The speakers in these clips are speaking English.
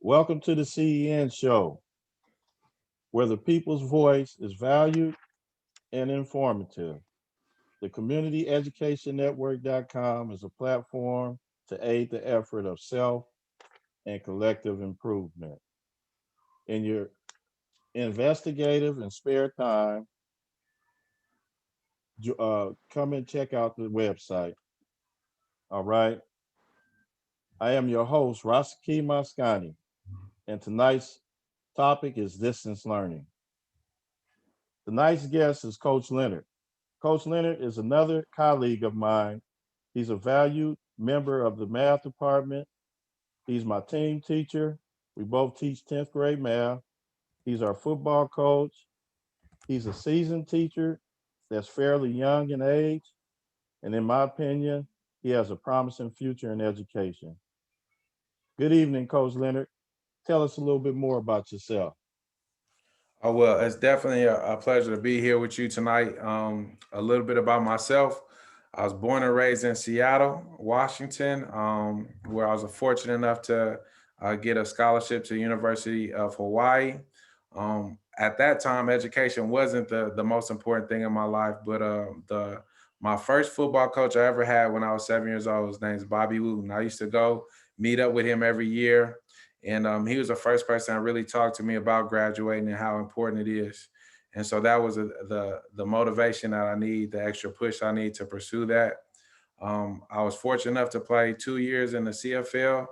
Welcome to the CEN show, where the people's voice is valued and informative. The Community Education Network.com is a platform to aid the effort of self and collective improvement. In your investigative and spare time, come and check out the website. All right. I am your host, Rasaki Maskani, and tonight's topic is distance learning. Tonight's guest is Coach Leonard. Coach Leonard is another colleague of mine. He's a valued member of the math department. He's my team teacher. We both teach 10th grade math. He's our football coach. He's a seasoned teacher that's fairly young in age. And in my opinion, he has a promising future in education. Good evening, Coach Leonard. Tell us a little bit more about yourself. Oh, well, it's definitely a pleasure to be here with you tonight. A little bit about myself. I was born and raised in Seattle, Washington, where I was fortunate enough to get a scholarship to the University of Hawaii. At that time, education wasn't the most important thing in my life, but my first football coach I ever had when I was 7 years old, his name's Bobby Wooten. I used to go meet up with him every year. And he was the first person that really talked to me about graduating and how important it is. And so that was the motivation that I need, the extra push I need to pursue that. I was fortunate enough to play 2 years in the CFL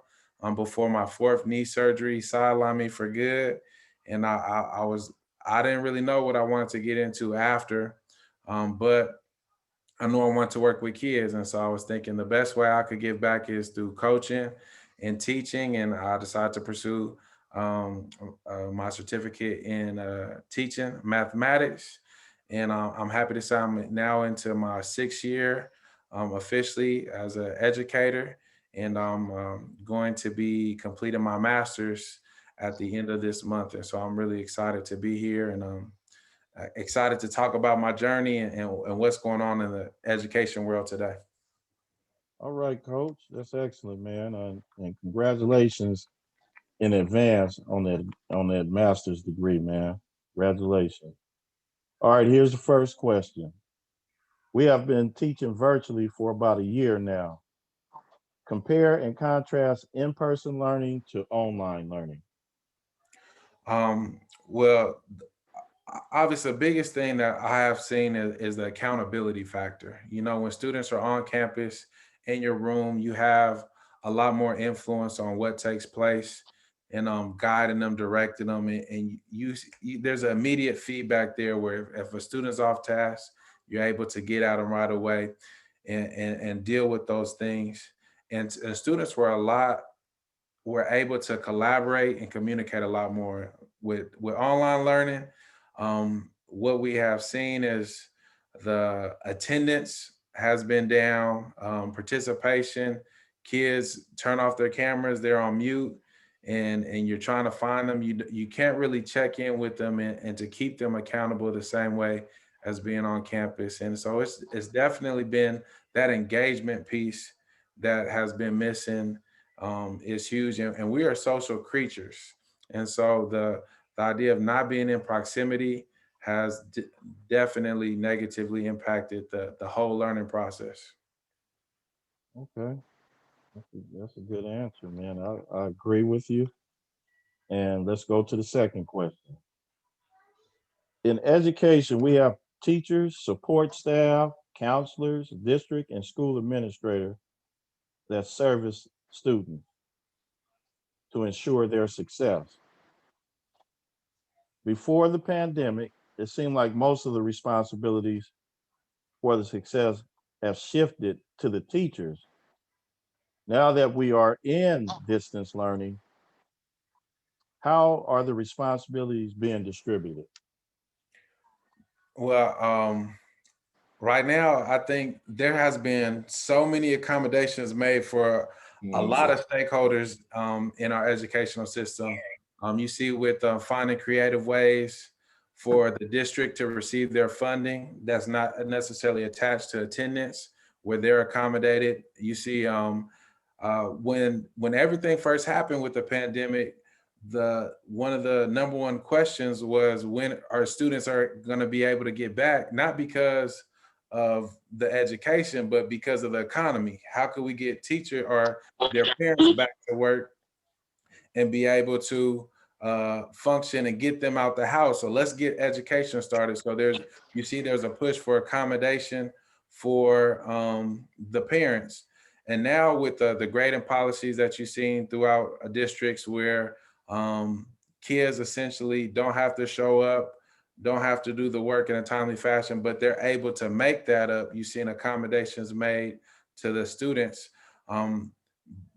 before my fourth knee surgery sidelined me for good. And I didn't really know what I wanted to get into after, but I knew I wanted to work with kids. And so I was thinking the best way I could give back is through coaching and teaching. And I decided to pursue my certificate in teaching mathematics. And I'm happy to say I'm now into my 6th year officially as an educator. And I'm going to be completing my master's at the end of this month. And so I'm really excited to be here, and excited to talk about my journey and what's going on in the education world today. All right, Coach. That's excellent, man. And congratulations in advance on that master's degree, man. Congratulations. All right, here's the first question. We have been teaching virtually for about a year now. Compare and contrast in-person learning to online learning. Well, obviously, the biggest thing that I have seen is the accountability factor. You know, when students are on campus in your room, you have a lot more influence on what takes place, and guiding them, directing them, and there's an immediate feedback there where if a student's off task, you're able to get at them right away and deal with those things. And students were able to collaborate and communicate a lot more with online learning. What we have seen is the attendance has been down, participation. Kids turn off their cameras, they're on mute, and you're trying to find them. You can't really check in with them and to keep them accountable the same way as being on campus. And so it's definitely been that engagement piece that has been missing, is huge. And we are social creatures. And so the idea of not being in proximity has definitely negatively impacted the whole learning process. Okay, that's a good answer, man. I agree with you. And let's go to the second question. In education, we have teachers, support staff, counselors, district and school administrator that service students to ensure their success. Before the pandemic, it seemed like most of the responsibilities for the success have shifted to the teachers. Now that we are in distance learning, how are the responsibilities being distributed? Well, right now, I think there has been so many accommodations made for a lot of stakeholders in our educational system. You see with finding creative ways for the district to receive their funding that's not necessarily attached to attendance, where they're accommodated. You see When everything first happened with the pandemic, the one of the number one questions was when our students are going to be able to get back, not because of the education, but because of the economy. How could we get teacher or their parents back to work and be able to function and get them out the house? So let's get education started. So there's a push for accommodation for the parents. And now with the grading policies that you've seen throughout districts where kids essentially don't have to show up, don't have to do the work in a timely fashion, but they're able to make that up. You've seen accommodations made to the students. Um,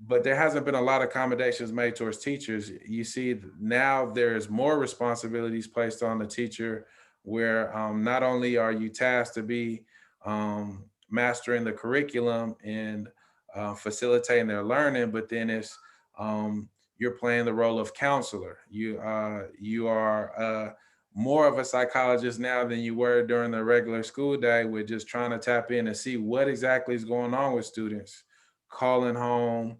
but there hasn't been a lot of accommodations made towards teachers. You see, now there's more responsibilities placed on the teacher, where not only are you tasked to be mastering the curriculum and facilitating their learning, but then um, you're playing the role of counselor. You are more of a psychologist now than you were during the regular school day, with just trying to tap in and see what exactly is going on with students, calling home,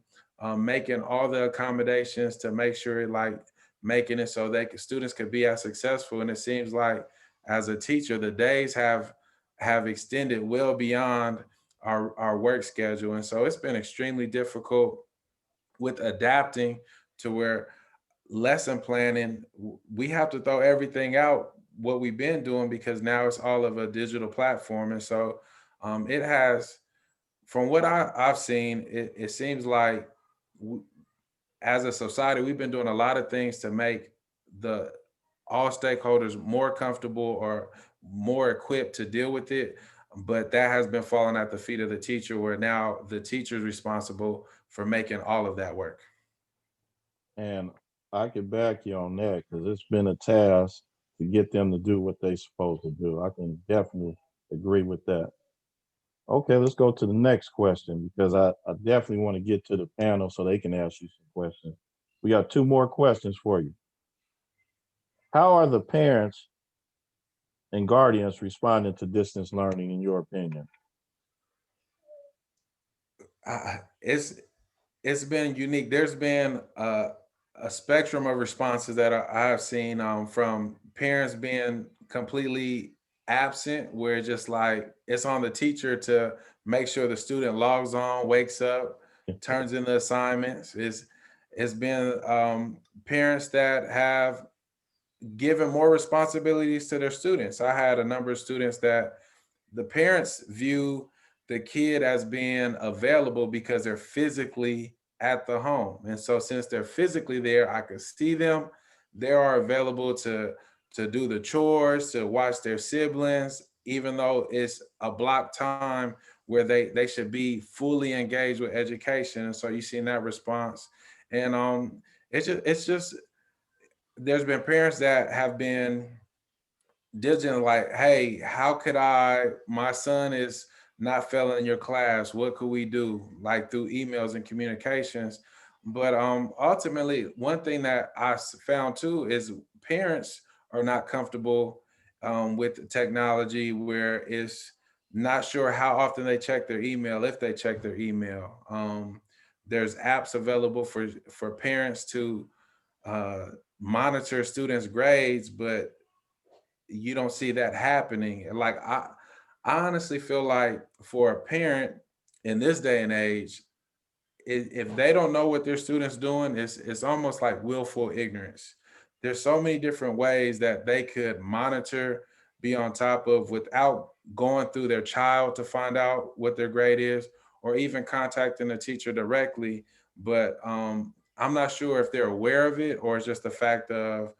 making all the accommodations to make sure, like, making it so students could be as successful. And it seems like as a teacher, the days have extended well beyond our work schedule. And so it's been extremely difficult with adapting to where lesson planning, we have to throw everything out what we've been doing, because now it's all of a digital platform. And so it has, from what I've seen, it seems like as a society, we've been doing a lot of things to make the all stakeholders more comfortable or more equipped to deal with it. But that has been falling at the feet of the teacher, where now the teacher is responsible for making all of that work. And I could back you on that because it's been a task to get them to do what they're supposed to do. I can definitely agree with that. Okay, let's go to the next question because I definitely want to get to the panel so they can ask you some questions. We got two more questions for you. How are the parents and guardians responding to distance learning, in your opinion? It's been unique. There's been a spectrum of responses that I have seen, from parents being completely absent, where it's just like it's on the teacher to make sure the student logs on, wakes up, turns in the assignments. It's been parents that have given more responsibilities to their students. I had a number of students that the parents view the kid as being available because they're physically at the home. And so since they're physically there, I could see them. They are available to do the chores, to watch their siblings, even though it's a block time where they should be fully engaged with education. And so you see in that response. And it's just there's been parents that have been diligent, like, hey, how could my son is not failing your class, what could we do, like through emails and communications. But ultimately, one thing that found too is parents are not comfortable with technology, where it's not sure how often they check their email, if they check their email. There's apps available for parents to uh, monitor students' grades, but you don't see that happening. Like I honestly feel like for a parent in this day and age, if they don't know what their students doing, it's almost like willful ignorance. There's so many different ways that they could monitor, be on top of, without going through their child to find out what their grade is, or even contacting the teacher directly. But I'm not sure if they're aware of it, or it's just the fact of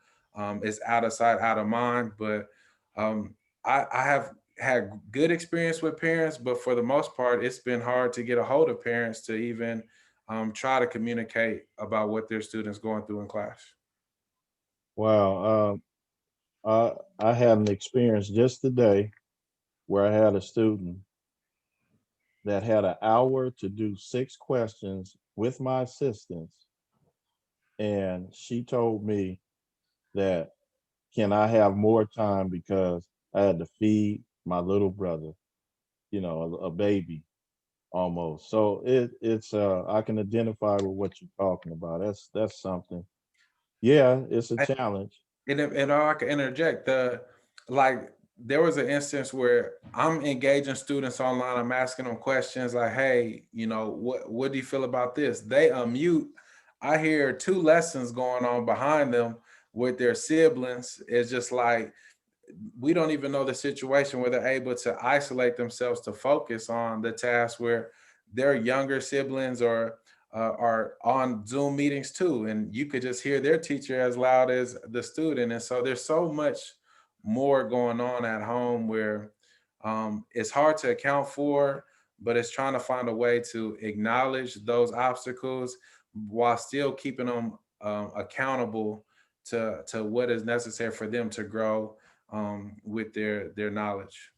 it's out of sight, out of mind. But um, I have had good experience with parents, but for the most part, it's been hard to get a hold of parents to even try to communicate about what their students going through in class. Wow. I had an experience just today where I had a student that had an hour to do 6 questions with my assistants. And she told me that, can I have more time because I had to feed my little brother, a baby. almost. So it's I can identify with what you're talking about. That's something. Yeah, it's a challenge. And I can interject, like there was an instance where I'm engaging students online. I'm asking them questions like, "Hey, what do you feel about this?" They unmute. I hear two lessons going on behind them with their siblings. It's just like we don't even know the situation where they're able to isolate themselves to focus on the task where their younger siblings are on Zoom meetings too, and you could just hear their teacher as loud as the student. And so there's so much more going on at home where it's hard to account for, but it's trying to find a way to acknowledge those obstacles while still keeping them accountable to what is necessary for them to grow with their knowledge.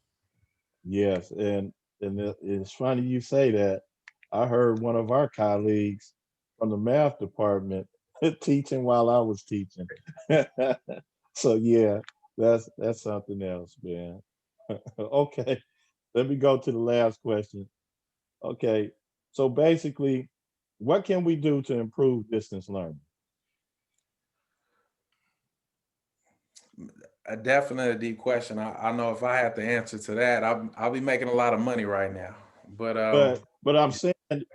Yes, and it's funny you say that. I heard one of our colleagues from the math department teaching while I was teaching. So yeah, that's something else, man. Okay, let me go to the last question. Okay, so basically, what can we do to improve distance learning? Definitely a deep question. I know if I had the answer to that, I'll be making a lot of money right now. But But I'm saying,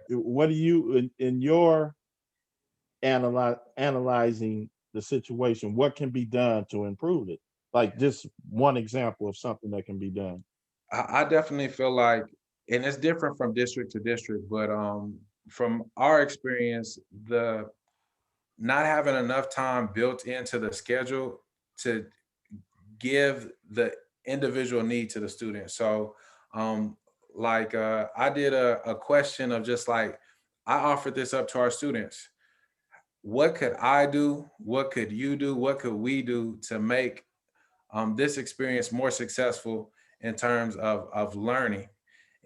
what do you in your analyzing the situation, what can be done to improve it? Like just one example of something that can be done. I definitely feel like, and it's different from district to district, but from our experience, the not having enough time built into the schedule to give the individual need to the student. So, um, I did a question of just like, I offered this up to our students. What could I do? What could you do? What could we do to make this experience more successful in terms of learning?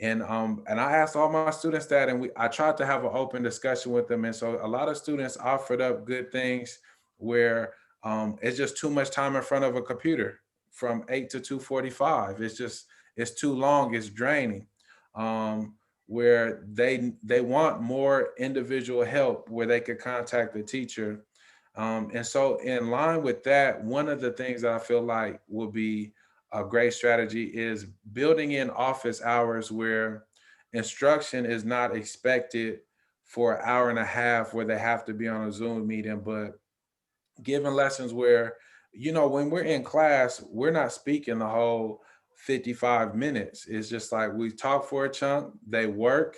And I asked all my students that, and I tried to have an open discussion with them. And so a lot of students offered up good things where it's just too much time in front of a computer from 8 to 2:45. It's too long. It's draining. Um, where they want more individual help, where they could contact the teacher. And so, in line with that, one of the things that I feel like will be a great strategy is building in office hours where instruction is not expected for an hour and a half where they have to be on a Zoom meeting, but giving lessons where, when we're in class, we're not speaking the whole 55 minutes. It's just like we talk for a chunk, they work,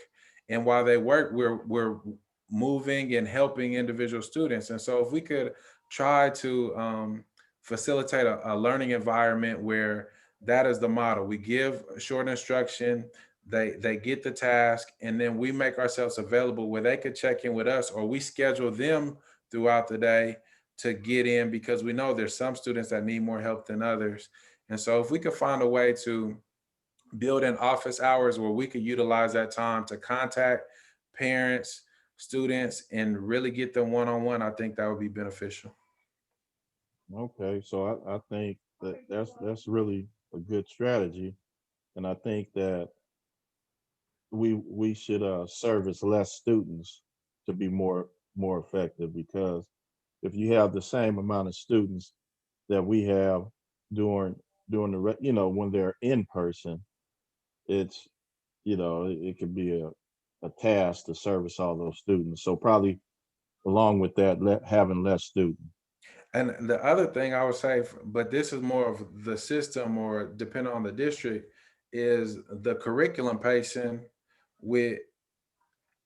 and while they work, we're moving and helping individual students. And so if we could try to facilitate a learning environment where that is the model, we give short instruction, they get the task, and then we make ourselves available where they could check in with us, or we schedule them throughout the day to get in, because we know there's some students that need more help than others. And so if we could find a way to build in office hours where we could utilize that time to contact parents, students, and really get them one-on-one, I think that would be beneficial. Okay, so I think that that's really a good strategy, and I think that we should service less students to be more effective, because if you have the same amount of students that we have during when they're in person, it's it could be a task to service all those students. So probably along with that, having less students. And the other thing I would say, but this is more of the system or depending on the district, is the curriculum pacing with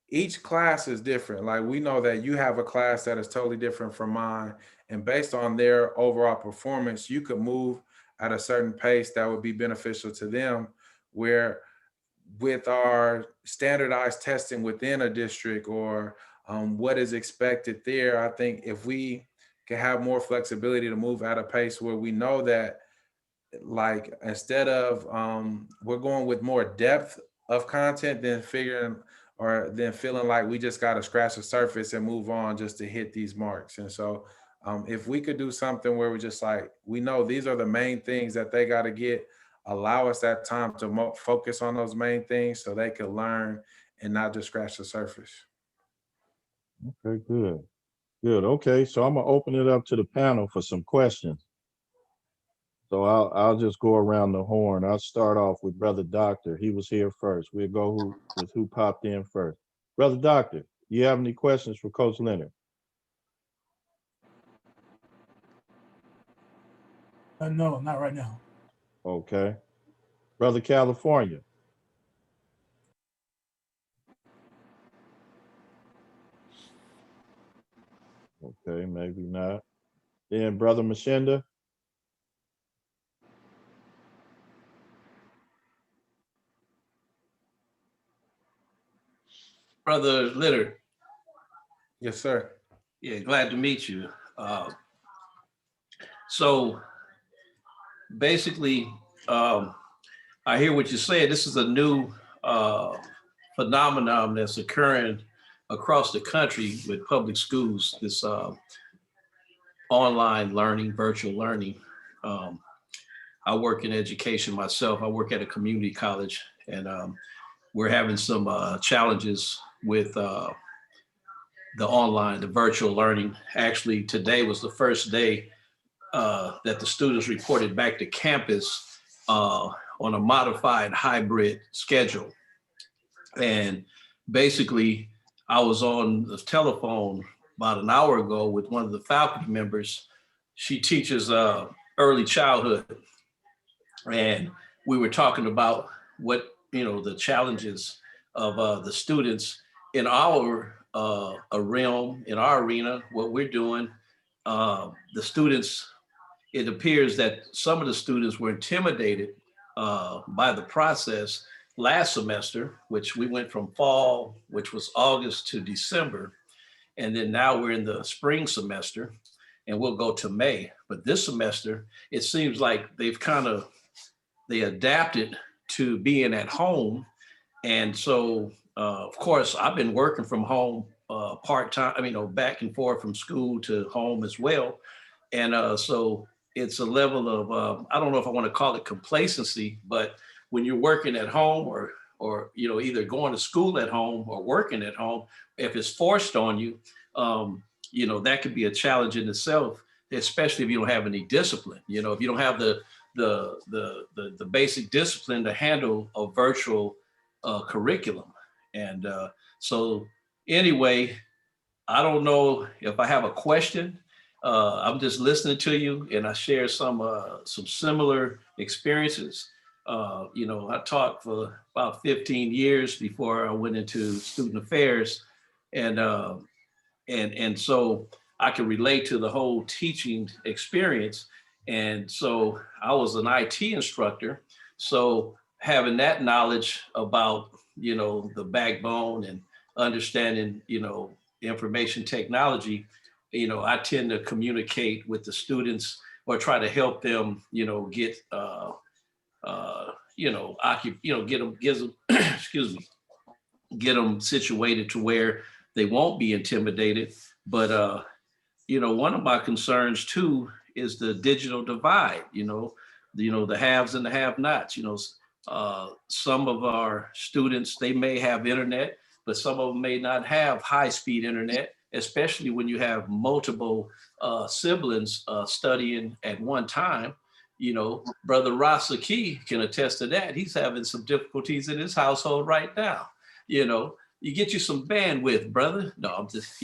each class is different. Like we know that you have a class that is totally different from mine, and based on their overall performance, you could move at a certain pace that would be beneficial to them. Where with our standardized testing within a district or what is expected there, I think if we can have more flexibility to move at a pace where we know that, like, instead of we're going with more depth of content than figuring or then feeling like we just got to scratch the surface and move on just to hit these marks. And so if we could do something where we just like we know these are the main things that they got to get, allow us that time to focus on those main things so they could learn and not just scratch the surface. Okay, good. Good. Okay, so I'm gonna open it up to the panel for some questions. So I'll just go around the horn. I'll start off with Brother Doctor. He was here first. We'll go with who popped in first. Brother Doctor, you have any questions for Coach Leonard? No, not right now. Okay. Brother California. Okay, maybe not. Then Brother Machinda. Brother Leonard. Yes, sir. Yeah, glad to meet you. So basically, I hear what you're saying. This is a new phenomenon that's occurring across the country with public schools, this online learning, virtual learning. Um, I work in education myself. I work at a community college, and we're having some challenges with the virtual learning. Actually, today was the first day that the students reported back to campus on a modified hybrid schedule. And basically, I was on the telephone about an hour ago with one of the faculty members. She teaches early childhood. And we were talking about what, the challenges of the students in our a realm, in our arena, what we're doing. The students, it appears that some of the students were intimidated by the process last semester, which we went from fall, which was August to December. And then now we're in the spring semester and we'll go to May. But this semester, it seems like they adapted to being at home. And so, of course, I've been working from home part-time, back and forth from school to home as well. And so it's a level of, I don't know if I want to call it complacency, but when you're working at home or either going to school at home or working at home, if it's forced on you, that could be a challenge in itself, especially if you don't have any discipline. If you don't have the basic discipline to handle a virtual curriculum. And so anyway, I don't know if I have a question. I'm just listening to you, and I share some similar experiences. I taught for about 15 years before I went into student affairs, and so I can relate to the whole teaching experience. And so I was an IT instructor, so having that knowledge about the backbone and understanding information technology, I tend to communicate with the students or try to help them, get, get them, excuse me, get them situated to where they won't be intimidated. But, one of my concerns too is the digital divide, the haves and the have-nots. Some of our students, they may have internet, but some of them may not have high-speed internet, especially when you have multiple siblings studying at one time. Brother Rahh can attest to that. He's having some difficulties in his household right now. You get you some bandwidth, brother. No, I'm just,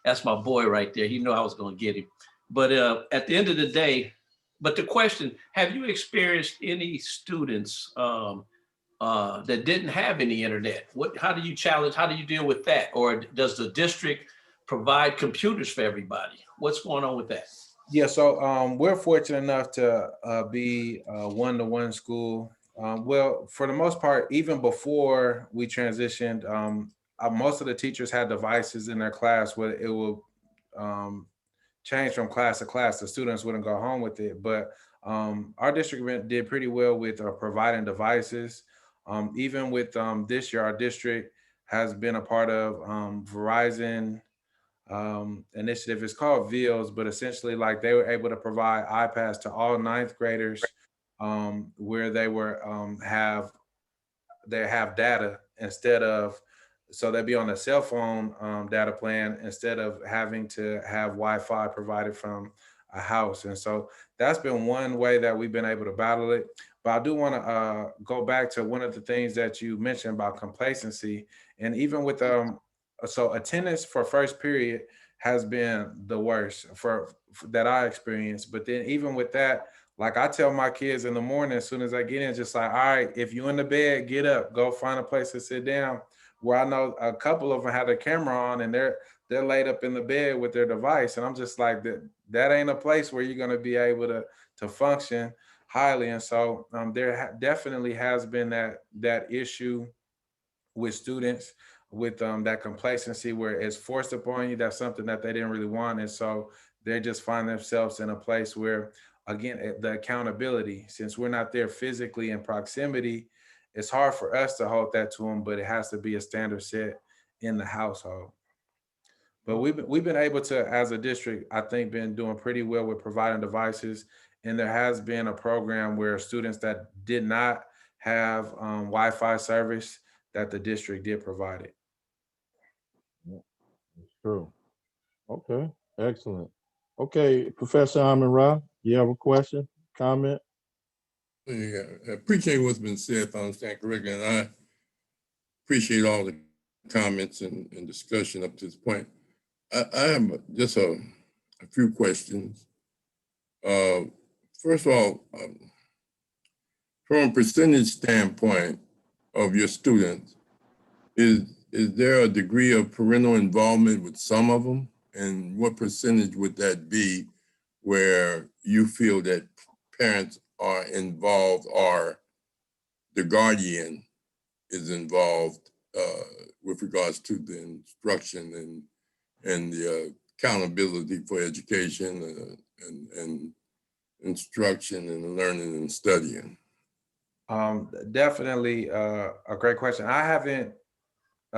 that's my boy right there. He knew I was going to get him. But at the end of the day, but the question, have you experienced any students that didn't have any internet? How do you deal with that? Or does the district provide computers for everybody? What's going on with that? Yeah, so we're fortunate enough to be a one-to-one school. Well, for the most part, even before we transitioned, most of the teachers had devices in their class where it will change from class to class. The students wouldn't go home with it, but our district did pretty well with providing devices. Even with this year, our district has been a part of Verizon initiative. It's called VILS, but essentially like they were able to provide iPads to all ninth graders where they have data instead of so they'd be on a cell phone data plan instead of having to have Wi-Fi provided from a house. And so that's been one way that we've been able to battle it. But I do want to go back to one of the things that you mentioned about complacency. And even with so attendance for first period has been the worst for that I experienced. But then even with that, like I tell my kids in the morning, as soon as I get in, just like, all right, if you're in the bed, get up, go find a place to sit down. Where I know a couple of them have their camera on and they're laid up in the bed with their device. And I'm just like, that ain't a place where you're going to be able to function highly. And so there definitely has been that issue with students with that complacency where it's forced upon you. That's something that they didn't really want. And so they just find themselves in a place where, again, the accountability, since we're not there physically in proximity, it's hard for us to hold that to them, but it has to be a standard set in the household. But we've been able to, as a district, I think, been doing pretty well with providing devices. And there has been a program where students that did not have Wi-Fi service, that the district did provide it. It's true. Okay, excellent. Okay, Professor Rahh, you have a question, comment? Yeah, I appreciate what's been said, if I understand correctly, and I appreciate all the comments and discussion up to this point. I have just a few questions. First of all, from a percentage standpoint of your students, is there a degree of parental involvement with some of them? And what percentage would that be where you feel that parents are involved or the guardian is involved with regards to the instruction and the accountability for education and instruction and learning and studying? Definitely a great question. I haven't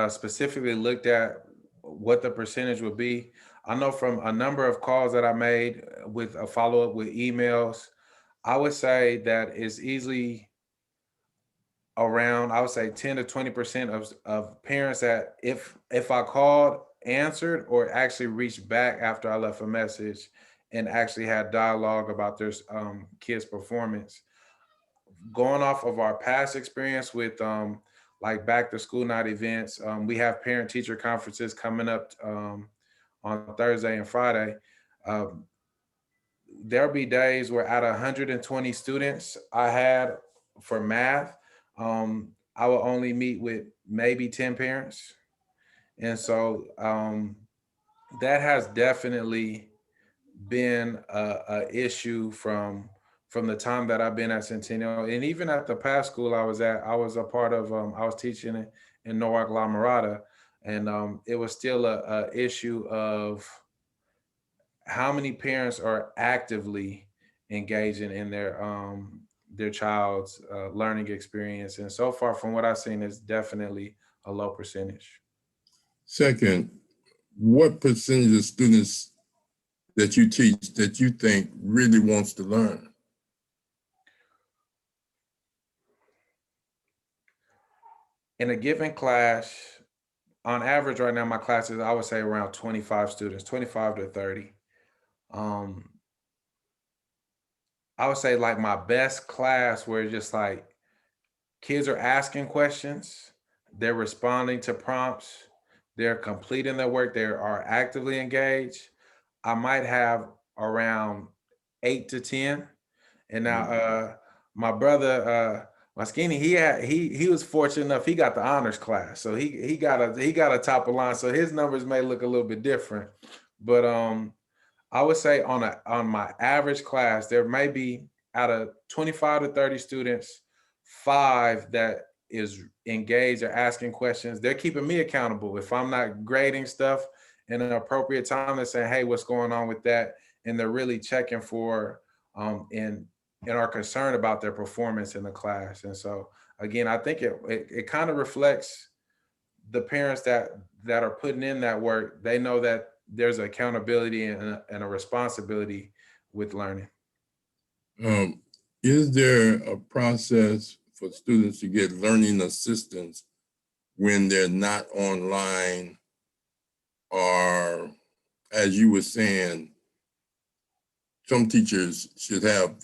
specifically looked at what the percentage would be. I know from a number of calls that I made with a follow-up with emails, I would say that it's easily around, I would say 10 to 20% of parents that if I called, answered, or actually reached back after I left a message and actually had dialogue about their kids' performance. Going off of our past experience with like back to school night events, we have parent teacher conferences coming up on Thursday and Friday. There'll be days where out of 120 students I had for math, I will only meet with maybe 10 parents. And so that has definitely been a issue from the time that I've been at Centennial. And even at the past school I was at, I was a part of, I was teaching in Norwalk, La Mirada. And it was still a issue of how many parents are actively engaging in their child's learning experience. And so far from what I've seen, it's definitely a low percentage. Second, what percentage of students that you teach that you think really wants to learn? In a given class, on average right now, my classes, I would say around 25 students, 25 to 30. I would say like my best class where it's just like kids are asking questions, they're responding to prompts, they're completing their work, they are actively engaged. I might have around 8 to 10. And now my brother, my skinny, he was fortunate enough, he got the honors class. So he got a top of line. So his numbers may look a little bit different. But I would say on my average class, there may be out of 25 to 30 students, 5 that is engaged or asking questions. They're keeping me accountable. If I'm not grading stuff in an appropriate time, they're saying, hey, what's going on with that? And they're really checking for and are concerned about their performance in the class. And so again, I think it kind of reflects the parents that are putting in that work. They know that there's accountability and a responsibility with learning. Is there a process for students to get learning assistance when they're not online, or as you were saying, some teachers should have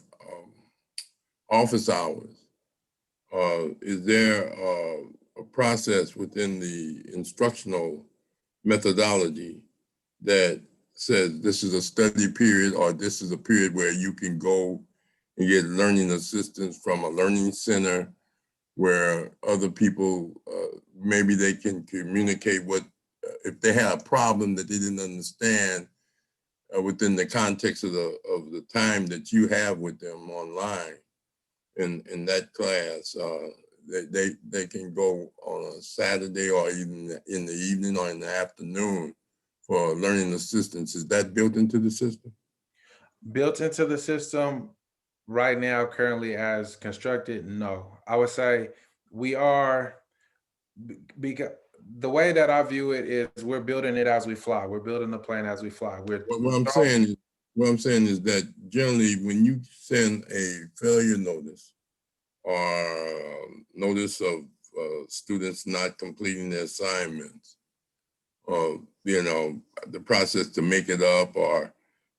office hours. Is there a process within the instructional methodology that says this is a study period, or this is a period where you can go and get learning assistance from a learning center where other people, maybe they can communicate what, if they had a problem that they didn't understand within the context of the time that you have with them online in that class, they can go on a Saturday or even in the evening or in the afternoon for learning assistance. Is that built into the system? Built into the system right now, currently as constructed, no. I would say we are, because the way that I view it is we're building it as we fly. We're building the plane as we fly. What I'm saying is that generally when you send a failure notice or notice of students not completing their assignments, or the process to make it up, or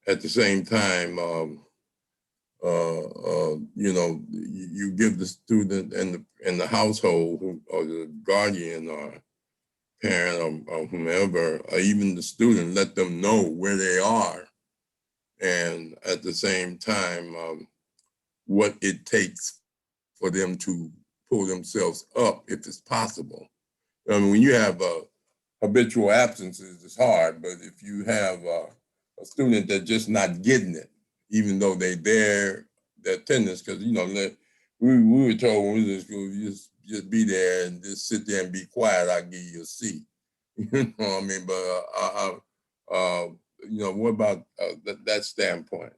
at the same time, you give the student and the household or the guardian or parent or whomever, or even the student, let them know where they are, and at the same time, what it takes for them to pull themselves up if it's possible. I mean, when you have habitual absences, it's hard, but if you have a student that's just not getting it, even though their attendance, because we were told when we was in school, just be there and just sit there and be quiet, I'll give you a seat. You know what I mean? But what about that standpoint?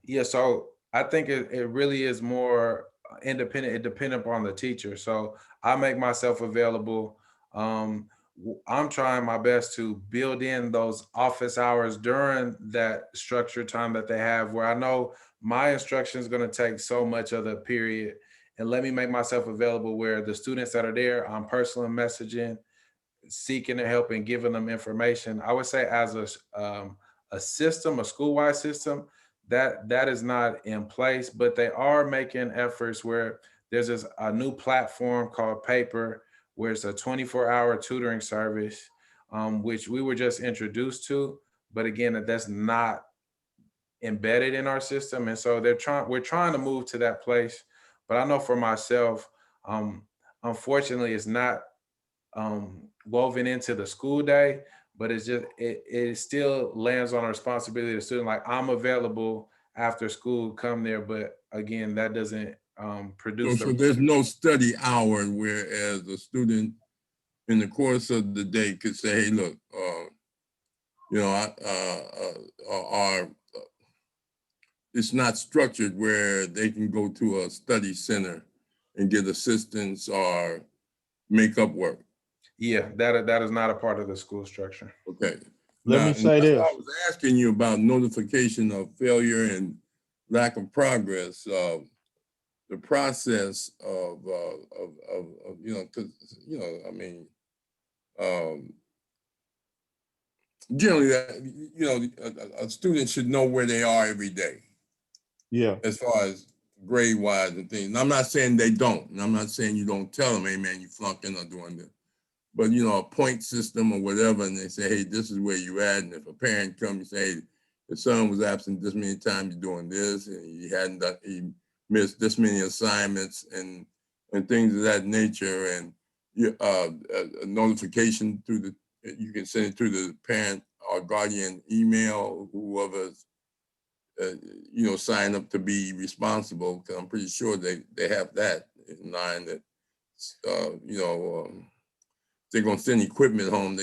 Yeah, so I think it really is more independent. It depends upon the teacher. So I make myself available. I'm trying my best to build in those office hours during that structured time that they have, where I know my instruction is going to take so much of the period, and let me make myself available where the students that are there, I'm personally messaging, seeking their help and giving them information. I would say as a system, a school-wide system, that is not in place, but they are making efforts where there's a new platform called Paper, where it's a 24-hour tutoring service, which we were just introduced to, but again, that's not embedded in our system. And so we're trying to move to that place. But I know for myself, unfortunately, it's not woven into the school day, but it's just, it still lands on a responsibility of the student. Like, I'm available after school, come there. But again, that doesn't produce. So there's no study hour, whereas the student in the course of the day could say, hey, look, it's not structured where they can go to a study center and get assistance or make up work. Yeah, that is not a part of the school structure. Okay. Let me say this. I was asking you about notification of failure and lack of progress. The process of because generally a student should know where they are every day. Yeah. As far as grade wise and things. And I'm not saying they don't. And I'm not saying you don't tell them, hey man, you flunking or doing this. But a point system or whatever, and they say, hey, this is where you at. And if a parent comes and say, hey, the son was absent this many times, you're doing this, and he missed this many assignments and things of that nature, and a notification you can send it to the parent or guardian email, whoever's sign up to be responsible, because I'm pretty sure they have that in mind that they're gonna send equipment home.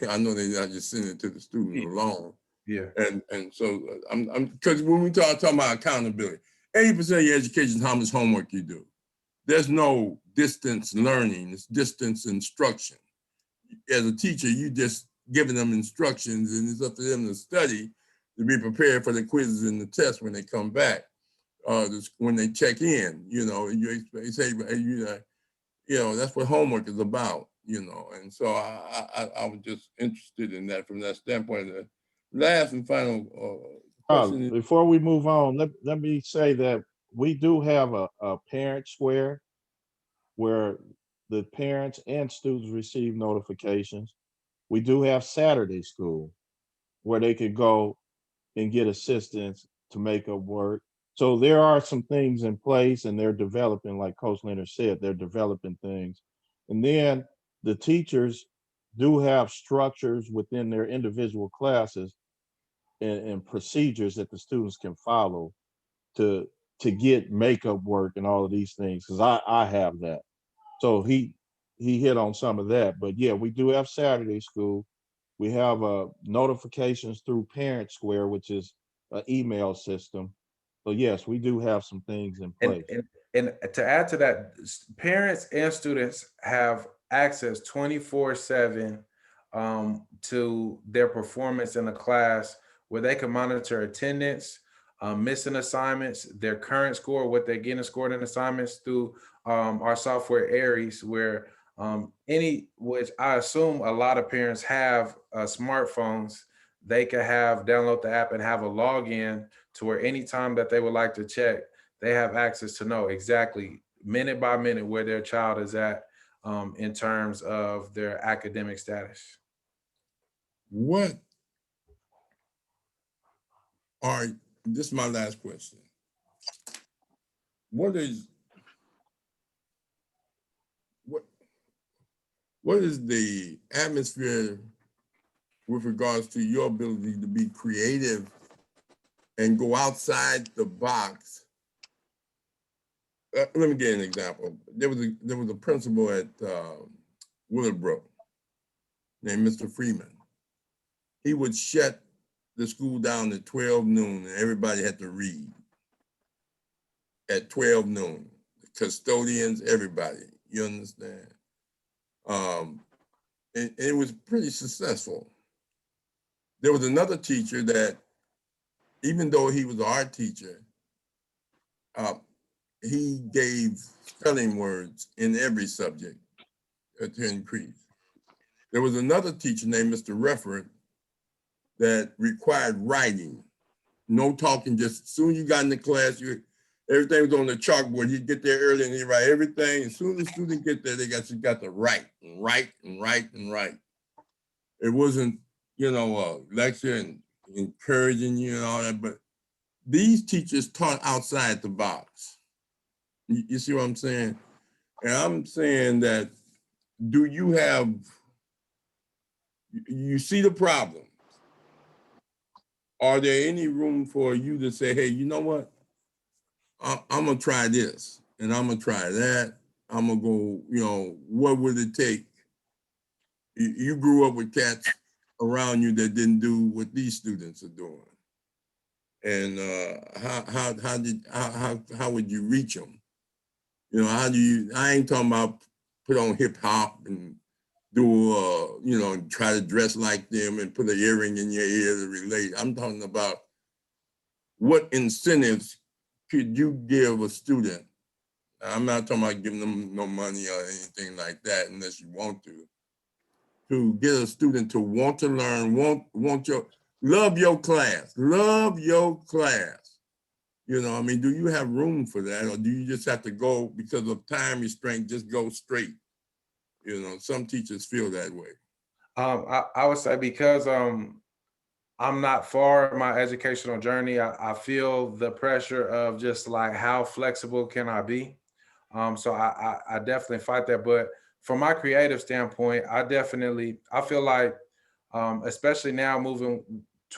I know they're not just sending it to the student alone. Yeah. And so I'm because when we talk about accountability, 80% of your education is how much homework you do. There's no distance learning, it's distance instruction. As a teacher, you just giving them instructions, and it's up to them to study to be prepared for the quizzes and the tests when they come back, when they check in. You say, that's what homework is about. you know, and so I was just interested in that from that standpoint. The last and final question is, Before we move on, let me say that we do have a parent square where the parents and students receive notifications. We do have Saturday school where they could go and get assistance to make up work. So there are some things in place and they're developing, like Coach Leonard said, they're developing things. And then the teachers do have structures within their individual classes and procedures that the students can follow to get makeup work and all of these things. Cause I have that. So he hit on some of that, but yeah, we do have Saturday school. We have notifications through Parent Square, which is an email system. So yes, we do have some things in place. And to add to that, parents and students have access 24/7 to their performance in the class, where they can monitor attendance, missing assignments, their current score, what they're getting scored in assignments through our software Aries, where which I assume a lot of parents have smartphones, they can download the app and have a login to where anytime that they would like to check, they have access to know exactly minute by minute where their child is at in terms of their academic status. what are, this is my last question. What is the atmosphere with regards to your ability to be creative and go outside the box? Let me get an example. There was a principal at Willowbrook named Mr. Freeman. He would shut the school down at 12 noon and everybody had to read at 12 noon. Custodians, everybody, you understand? And it was pretty successful. There was another teacher that, even though he was an art teacher, he gave spelling words in every subject to increase. There was another teacher named Mr. Refford that required writing, no talking, just as soon as you got in the class, everything was on the chalkboard. He'd get there early and he'd write everything. As soon as the student get there, you got to write and write and write and write. It wasn't, a lecture and encouraging you and all that, but these teachers taught outside the box. You see what I'm saying? And I'm saying that, do you see the problem? Are there any room for you to say, hey, you know what? I'm gonna try this and I'm gonna try that. I'm gonna go, what would it take? You grew up with cats around you that didn't do what these students are doing. And how would you reach them? I ain't talking about put on hip hop and do, try to dress like them and put an earring in your ear to relate. I'm talking about what incentives could you give a student? I'm not talking about giving them no money or anything like that unless you want to get a student to want to learn, love your class. Do you have room for that, or do you just have to go because of time restraint, just go straight? Some teachers feel that way. I would say because I'm not far in my educational journey, I feel the pressure of just like, how flexible can I be? So I definitely fight that. But from my creative standpoint, I feel like, especially now moving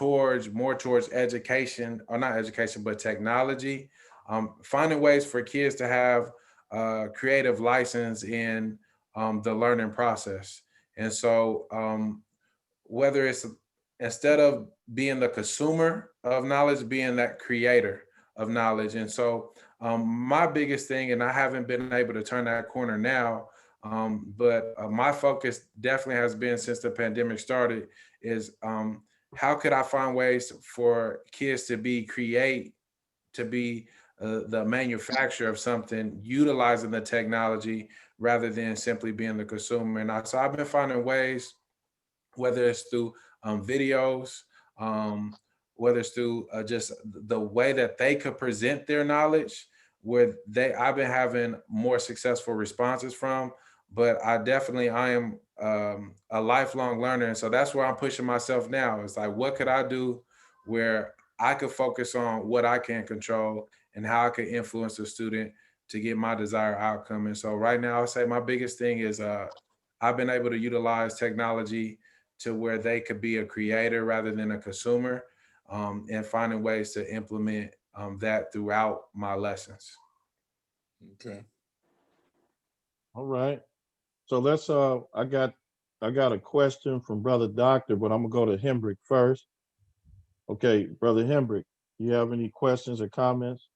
more towards education, or not education, but technology, finding ways for kids to have creative license in the learning process. And so whether it's, instead of being the consumer of knowledge, being that creator of knowledge. And so my biggest thing, and I haven't been able to turn that corner now, but my focus definitely has been since the pandemic started, is how could I find ways for kids to be the manufacturer of something, utilizing the technology, rather than simply being the consumer. And so I've been finding ways, whether it's through videos, whether it's through just the way that they could present their knowledge, where I've been having more successful responses from. But I am a lifelong learner. And so that's where I'm pushing myself now. It's like, what could I do where I could focus on what I can control and how I could influence the student to get my desired outcome. And so right now, I say my biggest thing is I've been able to utilize technology to where they could be a creator rather than a consumer, and finding ways to implement that throughout my lessons. Okay. All right. So let's I got a question from Brother Doctor, but I'm gonna go to Hendrick first. Okay, Brother Hendrick, you have any questions or comments?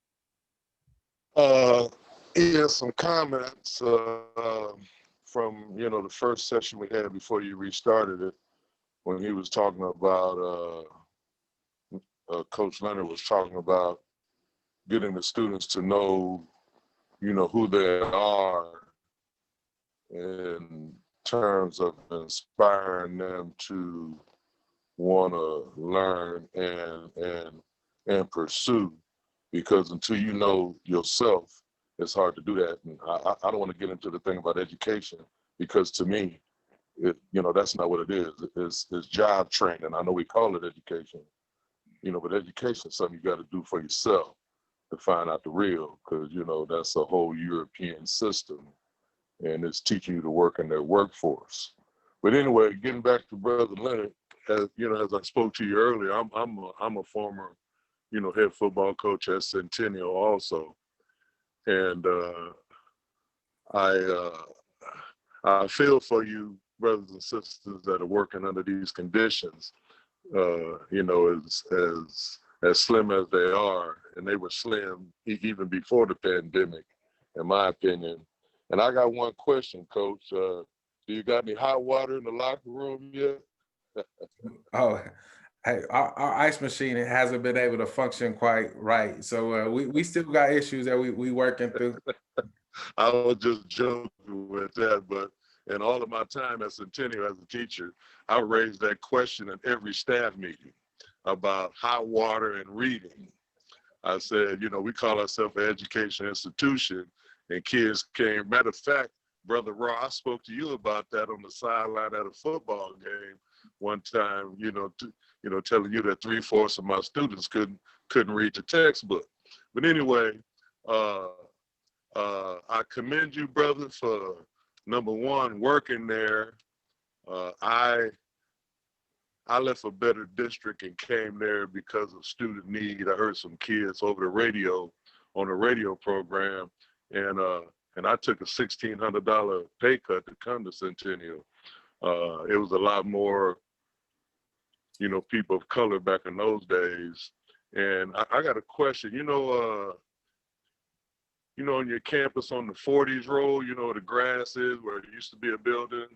Yeah, some comments from the first session we had before you restarted it, when he was talking about Coach Leonard was talking about getting the students to know who they are in terms of inspiring them to want to learn and pursue, because until you know yourself, it's hard to do that. And I don't want to get into the thing about education, because to me, that's not what it is. It's job training. I know we call it education, but education is something you got to do for yourself to find out the real, because that's a whole European system, and it's teaching you to work in their workforce. But anyway, getting back to Brother Leonard, as I spoke to you earlier, I'm a former head football coach at Centennial also, and I feel for you brothers and sisters that are working under these conditions, as slim as they are, and they were slim even before the pandemic, in my opinion. And I got one question, Coach. Do you got any hot water in the locker room yet? Oh, hey, our ice machine hasn't been able to function quite right. So we still got issues that we working through. I was just joking with that, but in all of my time at Centennial as a teacher, I raised that question in every staff meeting about hot water and reading. I said, we call ourselves an education institution, and kids came. Matter of fact, Brother Rahh, I spoke to you about that on the sideline at a football game one time, telling you that 3/4 of my students couldn't read the textbook. But anyway, I commend you, brother, for number one, working there. I left a better district and came there because of student need. I heard some kids over the radio on a radio program, and I took a $1,600 pay cut to come to Centennial. It was a lot more, people of color back in those days. And I got a question. On your campus on the 40s road, where the grass is, where there used to be a building,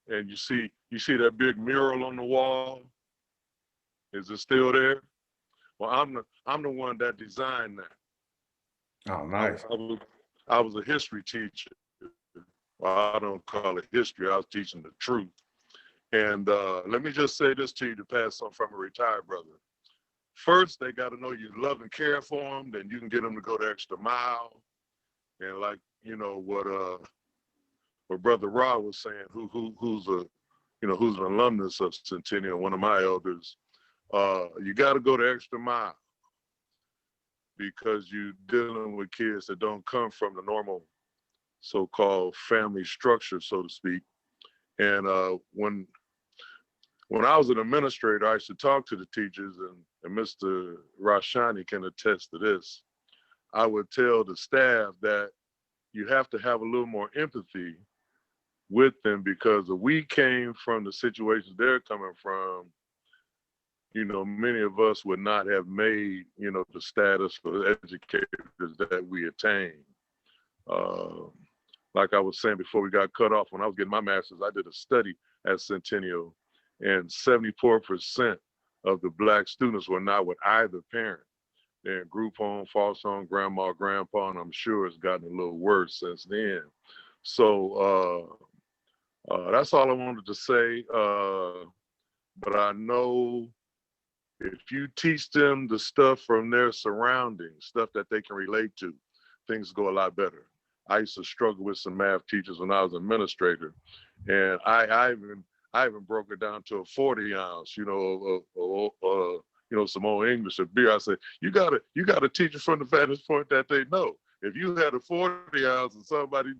and you see that big mural on the wall. Is it still there? Well, I'm the one that designed that. Oh, nice. I was a history teacher. Well, I don't call it history. I was teaching the truth. And let me just say this to you to pass on from a retired brother. First, they got to know you love and care for them. Then you can get them to go the extra mile. And like, what Brother Rahh was saying, who's an alumnus of Centennial, one of my elders, you got to go the extra mile, because you're dealing with kids that don't come from the normal so-called family structure, so to speak. And when I was an administrator, I used to talk to the teachers, and Mr. Rashani can attest to this. I would tell the staff that you have to have a little more empathy with them, because if we came from the situations they're coming from, many of us would not have made, the status for educators that we attained. Like I was saying before we got cut off, when I was getting my master's, I did a study at Centennial, and 74% of the Black students were not with either parent. They're in group home, foster home, grandma, grandpa, and I'm sure it's gotten a little worse since then. So that's all I wanted to say. But I know if you teach them the stuff from their surroundings, stuff that they can relate to, things go a lot better. I used to struggle with some math teachers when I was an administrator, and I even broke it down to a 40 ounce, some old English or beer. I said, you gotta teach it from the vantage point that they know. If you had a 40 ounce and somebody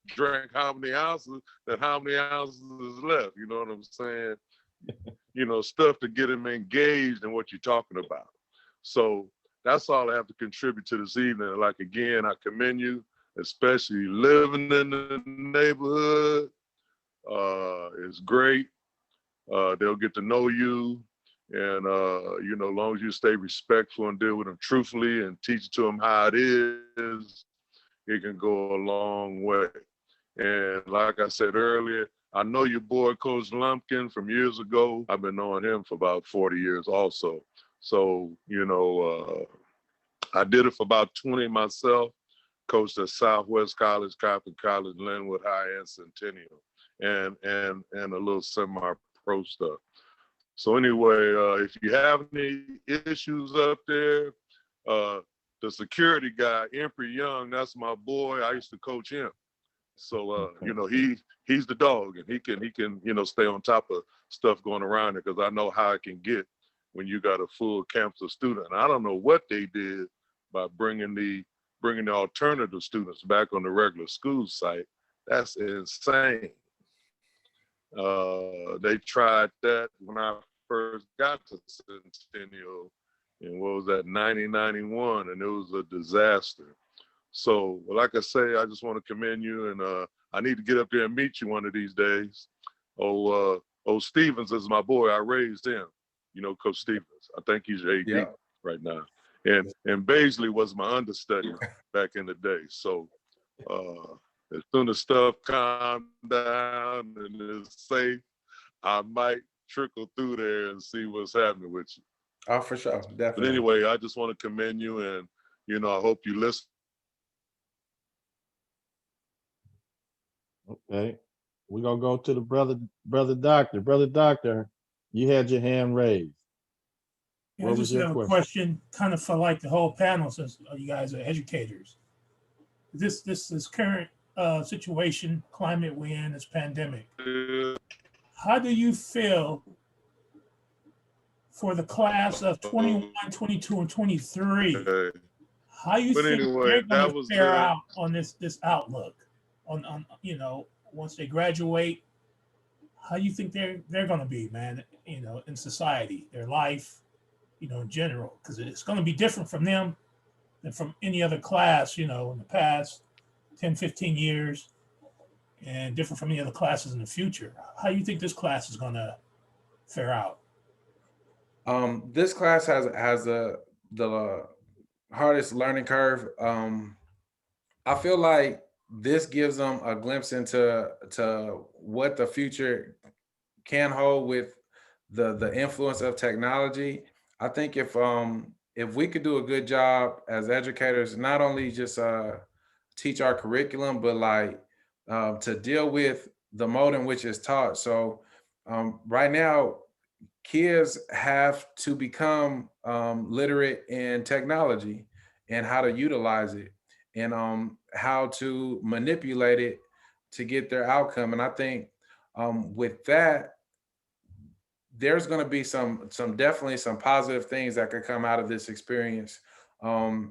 drank how many ounces, then how many ounces is left? You know what I'm saying? Stuff to get them engaged in what you're talking about. So that's all I have to contribute to this evening. Like, again, I commend you, especially living in the neighborhood. It's great. They'll get to know you. And, as long as you stay respectful and deal with them truthfully and teach it to them how it is, it can go a long way. And like I said earlier, I know your boy, Coach Lumpkin, from years ago. I've been knowing him for about 40 years also. So, I did it for about 20 myself, coached at Southwest College, Coppin College, Linwood High, and Centennial, and a little semi-pro stuff. So anyway, if you have any issues up there, the security guy, Emperor Young, that's my boy. I used to coach him. So, he's the dog, and he can, stay on top of stuff going around there, because I know how it can get when you got a full campus of students. And I don't know what they did by bringing the alternative students back on the regular school site. That's insane. They tried that when I first got to Centennial, and what was that, 1991, and it was a disaster. So, like I say, I just want to commend you, and I need to get up there and meet you one of these days. Stevens is my boy. I raised him, Coach Stevens. I think he's your AD right now. And Baisley was my understudy back in the day. So, as soon as stuff calmed down and is safe, I might trickle through there and see what's happening with you. Oh, for sure, definitely. But anyway, I just want to commend you, and I hope you listen. Okay, we're gonna go to the brother doctor. Brother doctor, you had your hand raised. Yeah, What I was just your have a question, kind of for like the whole panel, since you guys are educators. This current situation, climate we're in, this pandemic. How do you feel for the class of 21, 22, and 23? How you think they're going to fare out on this outlook? On once they graduate, how you think they're going to be, man? In society, their life, in general, because it's going to be different from them than from any other class, in the past 10, 15 years, and different from any other classes in the future. How do you think this class is going to fare out? This class has the hardest learning curve. I feel like this gives them a glimpse into what the future can hold with the influence of technology. I think if we could do a good job as educators, not only just teach our curriculum, but like to deal with the mode in which it's taught. So right now, kids have to become literate in technology and how to utilize it, and how to manipulate it to get their outcome. And I think with that, there's going to be definitely some positive things that could come out of this experience. The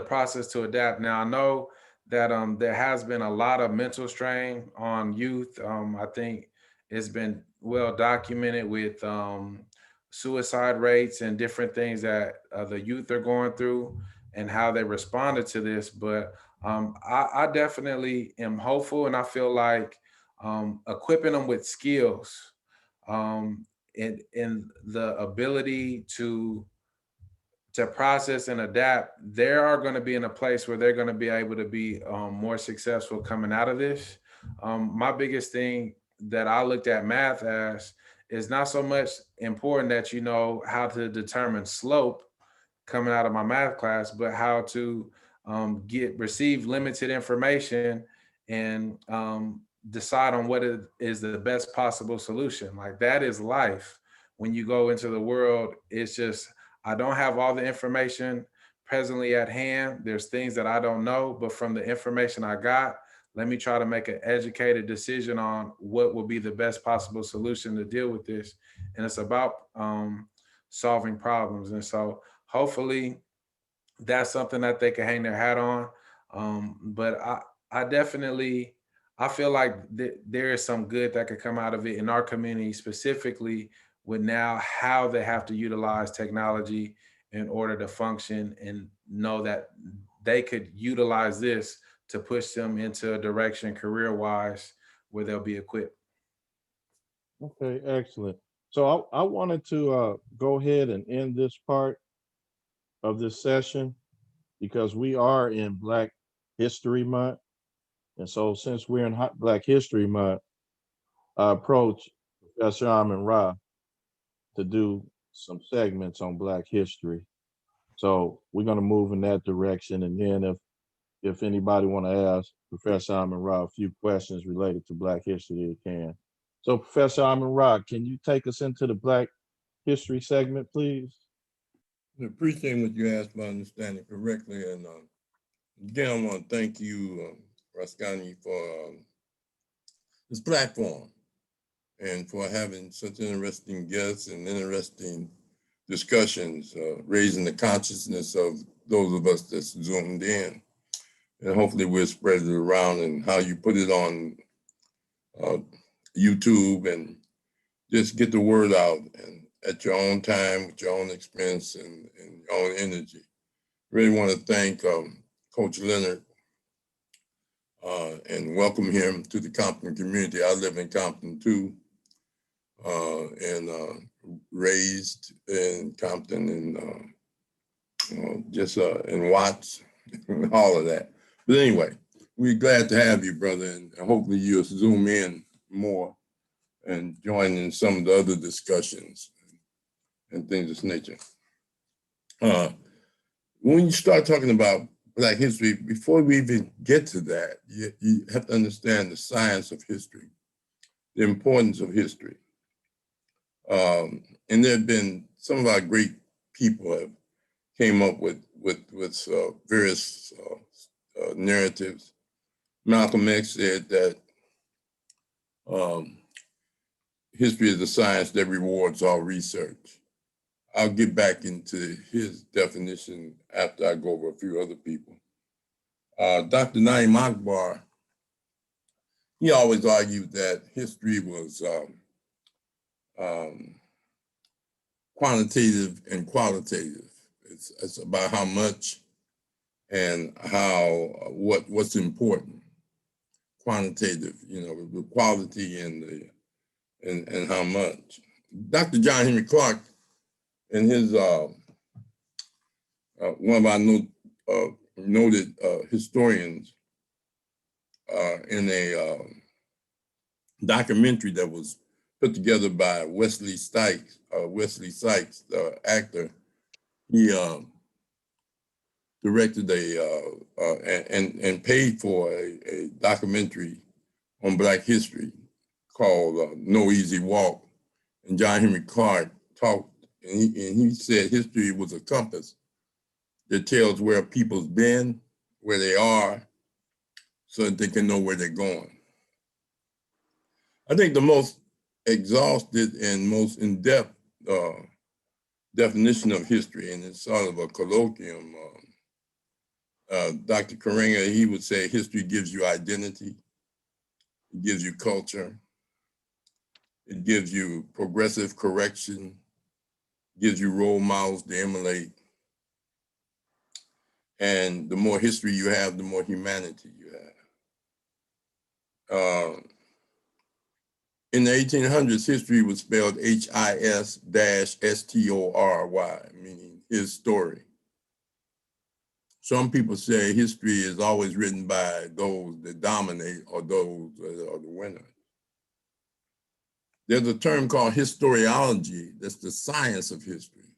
process to adapt. Now, I know that there has been a lot of mental strain on youth. I think it's been well documented with suicide rates and different things that the youth are going through and how they responded to this. But I definitely am hopeful, and I feel like equipping them with skills in the ability to process and adapt, they are going to be in a place where they're going to be able to be more successful coming out of this. My biggest thing that I looked at math as is not so much important that you know how to determine slope coming out of my math class, but how to receive limited information and decide on what is the best possible solution. Like, that is life. When you go into the world, it's just, I don't have all the information presently at hand. There's things that I don't know, but from the information I got, let me try to make an educated decision on what will be the best possible solution to deal with this. And it's about solving problems. And so hopefully that's something that they can hang their hat on. But I definitely, I feel like there is some good that could come out of it in our community, specifically with now how they have to utilize technology in order to function, and know that they could utilize this to push them into a direction career-wise where they'll be equipped. Okay, excellent. So I wanted to go ahead and end this part of this session because we are in Black History Month. And so since we're in Black History Month, I approached Professor Rahh to do some segments on Black history. So we're going to move in that direction. And then if anybody want to ask Professor Rahh a few questions related to Black history, they can. So Professor Rahh, can you take us into the Black history segment, please? I appreciate what you asked, if I understand it correctly. And again, I want to thank you, Rascani, for this platform and for having such interesting guests and interesting discussions, raising the consciousness of those of us that's zoomed in. And hopefully we'll spread it around, and how you put it on YouTube and just get the word out, and at your own time, with your own expense and your own energy. Really want to thank Coach Leonard and welcome him to the Compton community. I live in Compton too, and raised in Compton, and just in Watts and all of that. But anyway, we're glad to have you, brother, and hopefully you'll zoom in more and join in some of the other discussions and things of this nature. When you start talking about Black history, before we even get to that, you have to understand the science of history, the importance of history. And there have been, some of our great people have came up with various narratives. Malcolm X said that history is a science that rewards all research. I'll get back into his definition after I go over a few other people. Dr. Naim Akbar, he always argued that history was quantitative and qualitative. It's about how much and what's important. Quantitative, the quality and how much. Dr. John Henry Clark, in his one of our noted historians, in a documentary that was put together by Wesley Sykes, the actor, he directed and paid for a documentary on Black history called No Easy Walk. And John Henry Clark talked, and he said history was a compass that tells where people's been, where they are, so that they can know where they're going. I think the most exhausted and most in-depth definition of history, and it's sort of a colloquium, Dr. Karenga, he would say history gives you identity, it gives you culture, it gives you progressive correction, gives you role models to emulate. And the more history you have, the more humanity you have. In the 1800s, history was spelled HIS-STORY, meaning his story. Some people say history is always written by those that dominate or those that are the winners. There's a term called historiology, that's the science of history.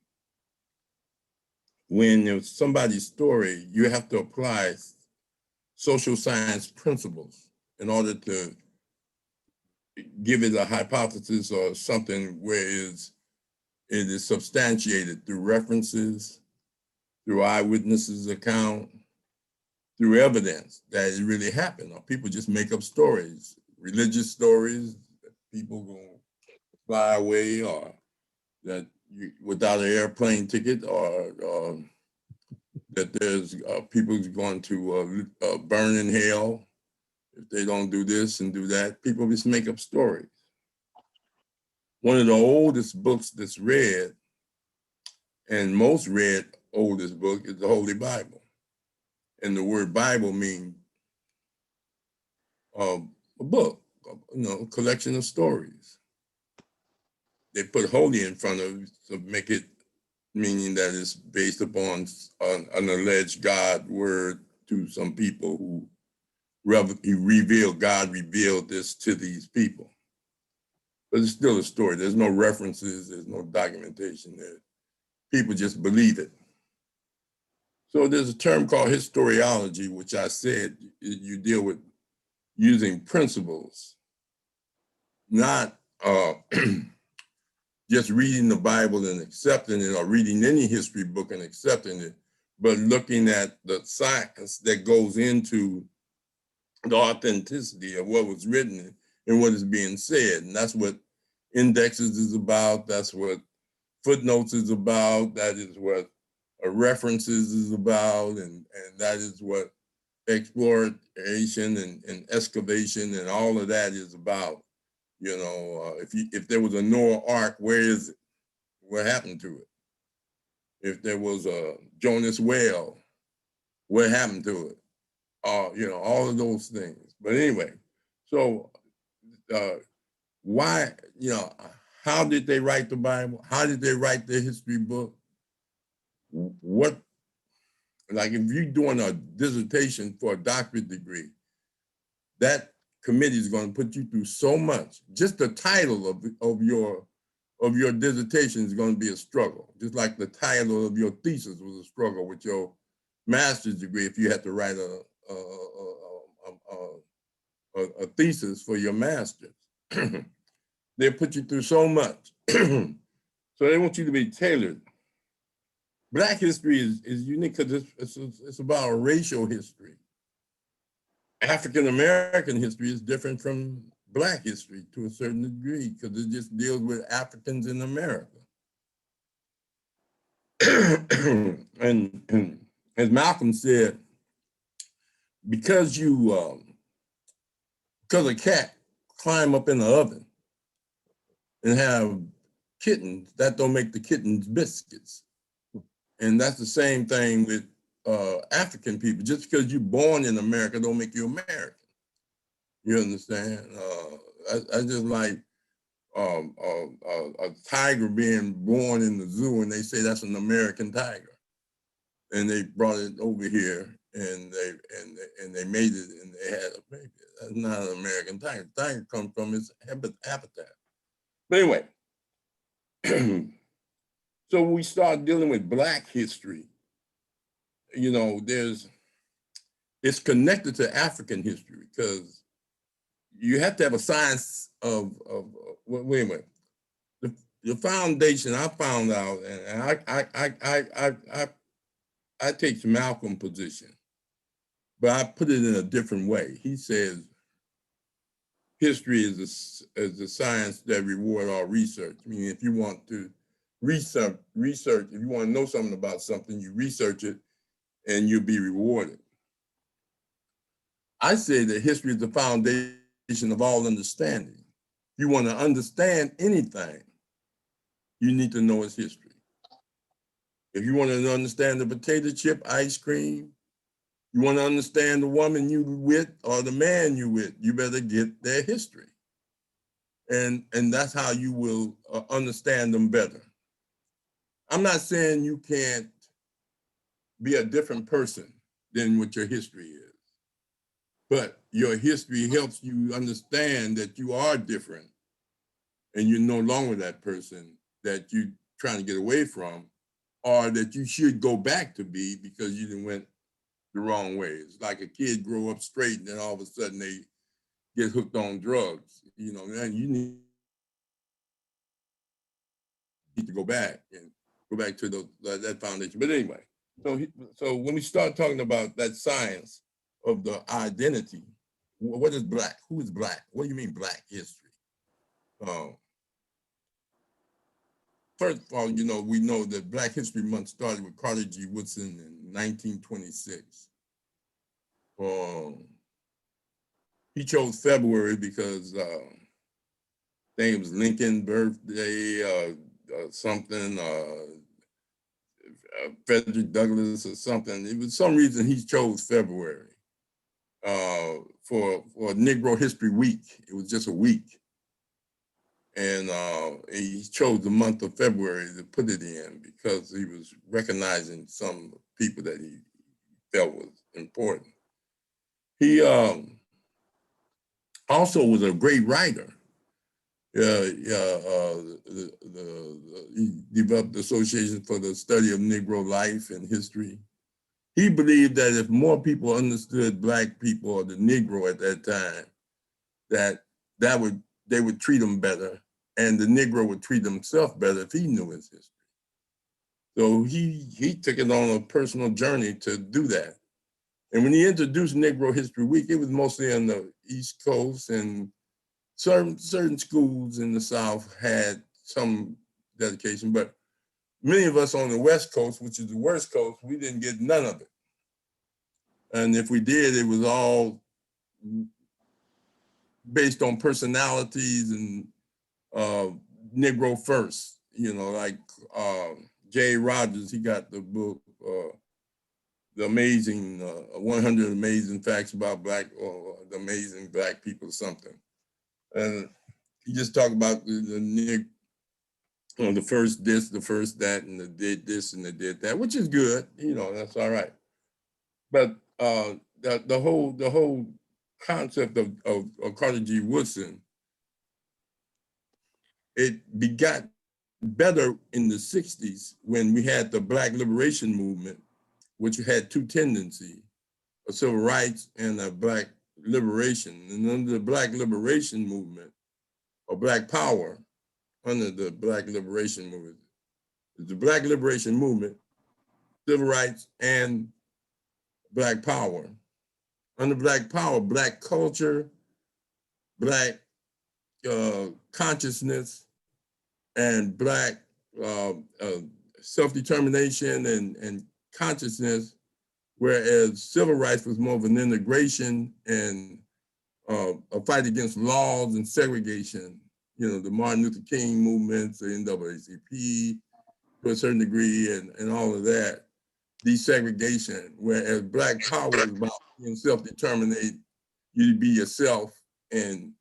When it's somebody's story, you have to apply social science principles in order to give it a hypothesis or something where it is substantiated through references, through eyewitnesses' account, through evidence that it really happened, or people just make up stories, religious stories, that people go fly away, or that you, without an airplane ticket, or that there's people going to burn in hell if they don't do this and do that. People just make up stories. One of the oldest books that's read, and most read oldest book, is the Holy Bible. And the word Bible means a book, a collection of stories. They put holy in front of it to make it meaning that it's based upon an alleged God word to some people who God revealed this to these people. But it's still a story. There's no references, there's no documentation there. People just believe it. So there's a term called historiology, which I said you deal with using principles, not just reading the Bible and accepting it, or reading any history book and accepting it, but looking at the science that goes into the authenticity of what was written and what is being said. And that's what indexes is about. That's what footnotes is about. That is what references is about. And that is what exploration and excavation and all of that is about. You know, if there was a Noah Ark, where is it? What happened to it? If there was a Jonas Whale, what happened to it? You know, all of those things. But anyway, so why, you know, how did they write the Bible? How did they write the history book? What, like if you're doing a dissertation for a doctorate degree, that committee is going to put you through so much. Just the title of your dissertation is going to be a struggle. Just like the title of your thesis was a struggle with your master's degree if you had to write a thesis for your master's. They put you through so much. So they want you to be tailored. Black history is unique because it's about a racial history. African-American history is different from Black history to a certain degree because it just deals with Africans in America. and as Malcolm said, because a cat climb up in the oven and have kittens, that don't make the kittens biscuits. And that's the same thing with African people. Just because you're born in America don't make you American. You understand? I just like a tiger being born in the zoo and they say that's an American tiger. And they brought it over here and they made it and they had a baby. That's not an American tiger. The tiger comes from its habitat. But anyway, so we start dealing with Black history. You know, it's connected to African history because you have to have a science of wait a minute. The foundation I found out, and I take Malcolm's position, but I put it in a different way. He says history is a science that reward all research. I mean, if you want to research, if you want to know something about something, you research it and you'll be rewarded. I say that history is the foundation of all understanding. If you want to understand anything, you need to know its history. If you want to understand the potato chip ice cream, you want to understand the woman you with or the man you with, you better get their history. And that's how you will understand them better. I'm not saying you can't be a different person than what your history is, but your history helps you understand that you are different and you're no longer that person that you're trying to get away from, or that you should go back to be because you didn't went the wrong way. It's like a kid grow up straight and then all of a sudden get hooked on drugs. You know, then you need to go back to that foundation. But anyway, so when we start talking about that science of the identity, what is Black? Who is Black? What do you mean Black history? First of all, you know, we know that Black History Month started with Carter G. Woodson in 1926. He chose February because I think it was Lincoln's birthday, something, Frederick Douglass or something. It was some reason he chose February for Negro History Week. It was just a week. And he chose the month of February to put it in because he was recognizing some people that he felt was important. He also was a great writer. He developed the Association for the Study of Negro Life and History. He believed that if more people understood Black people or the Negro at that time, they would treat him better, and the Negro would treat himself better if he knew his history. So he took it on a personal journey to do that. And when he introduced Negro History Week, it was mostly on the East Coast, and certain schools in the South had some dedication, but many of us on the West Coast, which is the worst coast, we didn't get none of it. And if we did, it was all based on personalities and Negro first, you know, like Jay Rogers, he got the book, The Amazing, 100 Amazing Facts About Black, or The Amazing Black People or something. And he just talked about the first this, the first that, and the did this and the did that, which is good, you know, that's all right. But the whole concept of Carter G. Woodson, it begot better in the 60s when we had the Black Liberation Movement, which had two tendencies, a civil rights and a Black liberation. And under the Black Liberation Movement, or Black Power, under the Black Liberation Movement, the Black Liberation Movement, civil rights, and Black Power. Under Black Power, Black culture, Black consciousness, and Black self-determination and consciousness, whereas civil rights was more of an integration and a fight against laws and segregation. You know, the Martin Luther King movements, the NAACP to a certain degree, and all of that, desegregation, whereas Black Power is about being self-determined, you be yourself, and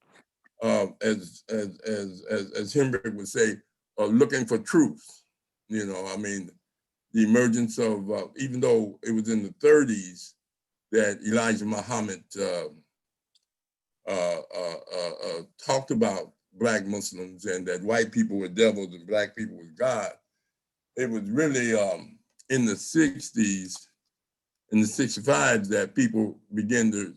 as Hembrick would say, looking for truth. You know, I mean, the emergence of, even though it was in the 30s that Elijah Muhammad talked about Black Muslims and that white people were devils and Black people were God, it was really in the 60s, in the 65s, that people began to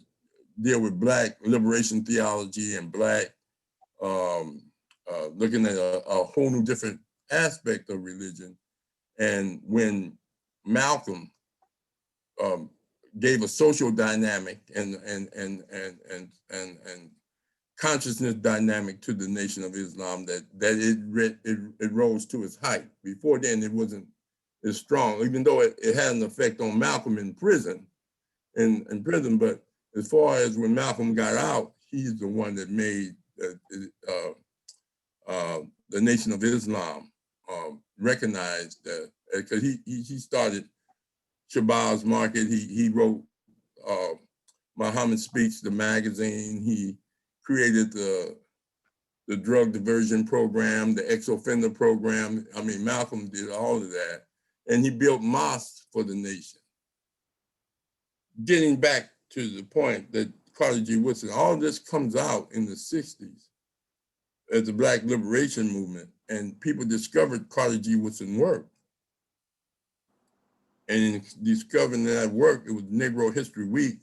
deal with Black liberation theology and Black, looking at a whole new different aspect of religion. And when Malcolm gave a social dynamic and consciousness dynamic to the Nation of Islam, that it rose to its height. Before then, it wasn't as strong, even though it had an effect on Malcolm in prison, but as far as when Malcolm got out, he's the one that made the Nation of Islam recognize that, because he started Shabazz Market. He wrote Muhammad Speaks, the magazine. He created the drug diversion program, the ex-offender program. I mean, Malcolm did all of that. And he built mosques for the nation. Getting back to the point that Carter G. Woodson, all this comes out in the 60s as the Black Liberation Movement, and people discovered Carter G. Woodson work. And in discovering that work, it was Negro History Week.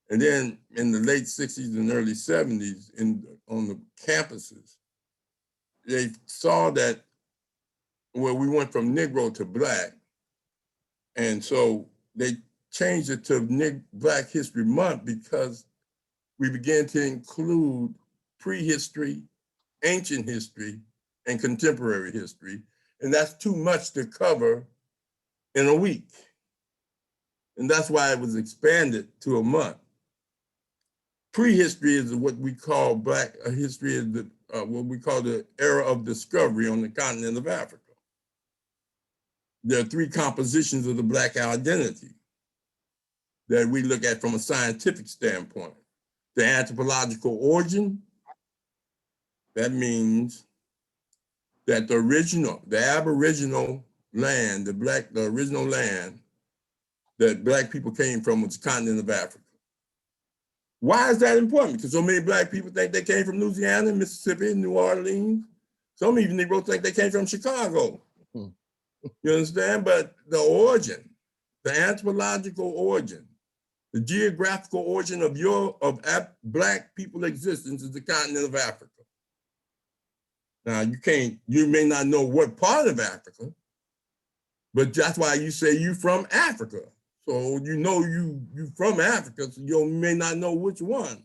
And then in the late 60s and early 70s on the campuses, they saw that where we went from Negro to Black. And so they changed it to Black History Month because we began to include prehistory, ancient history, and contemporary history. And that's too much to cover in a week. And that's why it was expanded to a month. Prehistory is what we call Black history, is what we call the era of discovery on the continent of Africa. There are three compositions of the Black identity that we look at from a scientific standpoint. The anthropological origin, that means that the aboriginal land, the original land that Black people came from was the continent of Africa. Why is that important? Because so many Black people think they came from Louisiana, Mississippi, New Orleans. Some even Negroes think they came from Chicago. You understand? But the origin, the anthropological origin, the geographical origin of Black people existence is the continent of Africa. Now you may not know what part of Africa, but that's why you say you from Africa. So you know you from Africa, so you may not know which one,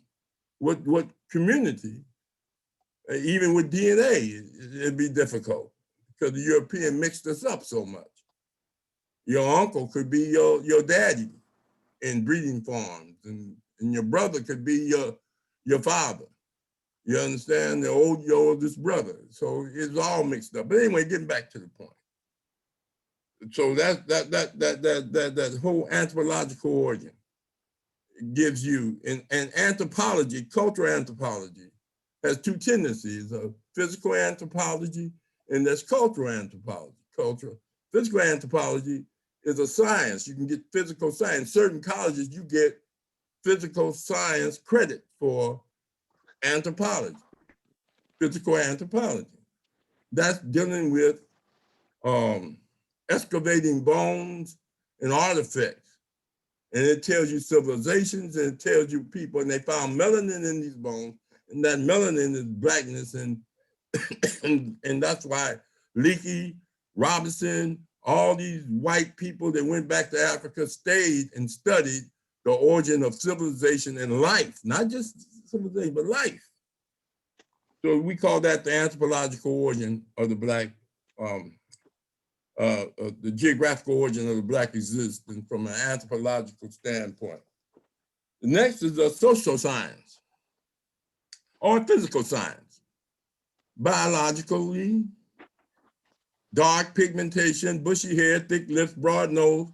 what community. Even with DNA, it'd be difficult because the European mixed us up so much. Your uncle could be your daddy in breeding farms, and your brother could be your father. You understand? Your oldest brother. So it's all mixed up. But anyway, getting back to the point. So that whole anthropological origin gives you, and anthropology, cultural anthropology, has two tendencies: of physical anthropology and there's cultural anthropology. Physical anthropology is a science. You can get physical science. Certain colleges, you get physical science credit for anthropology, physical anthropology. That's dealing with excavating bones and artifacts. And it tells you civilizations, and it tells you people, and they found melanin in these bones, and that melanin is Blackness, and that's why Leakey, Robinson, all these white people that went back to Africa stayed and studied the origin of civilization and life, not just civilization, but life. So we call that the anthropological origin of the Black, the geographical origin of the Black existence from an anthropological standpoint. The next is the social science or physical science. Biologically, dark pigmentation, bushy hair, thick lips, broad nose.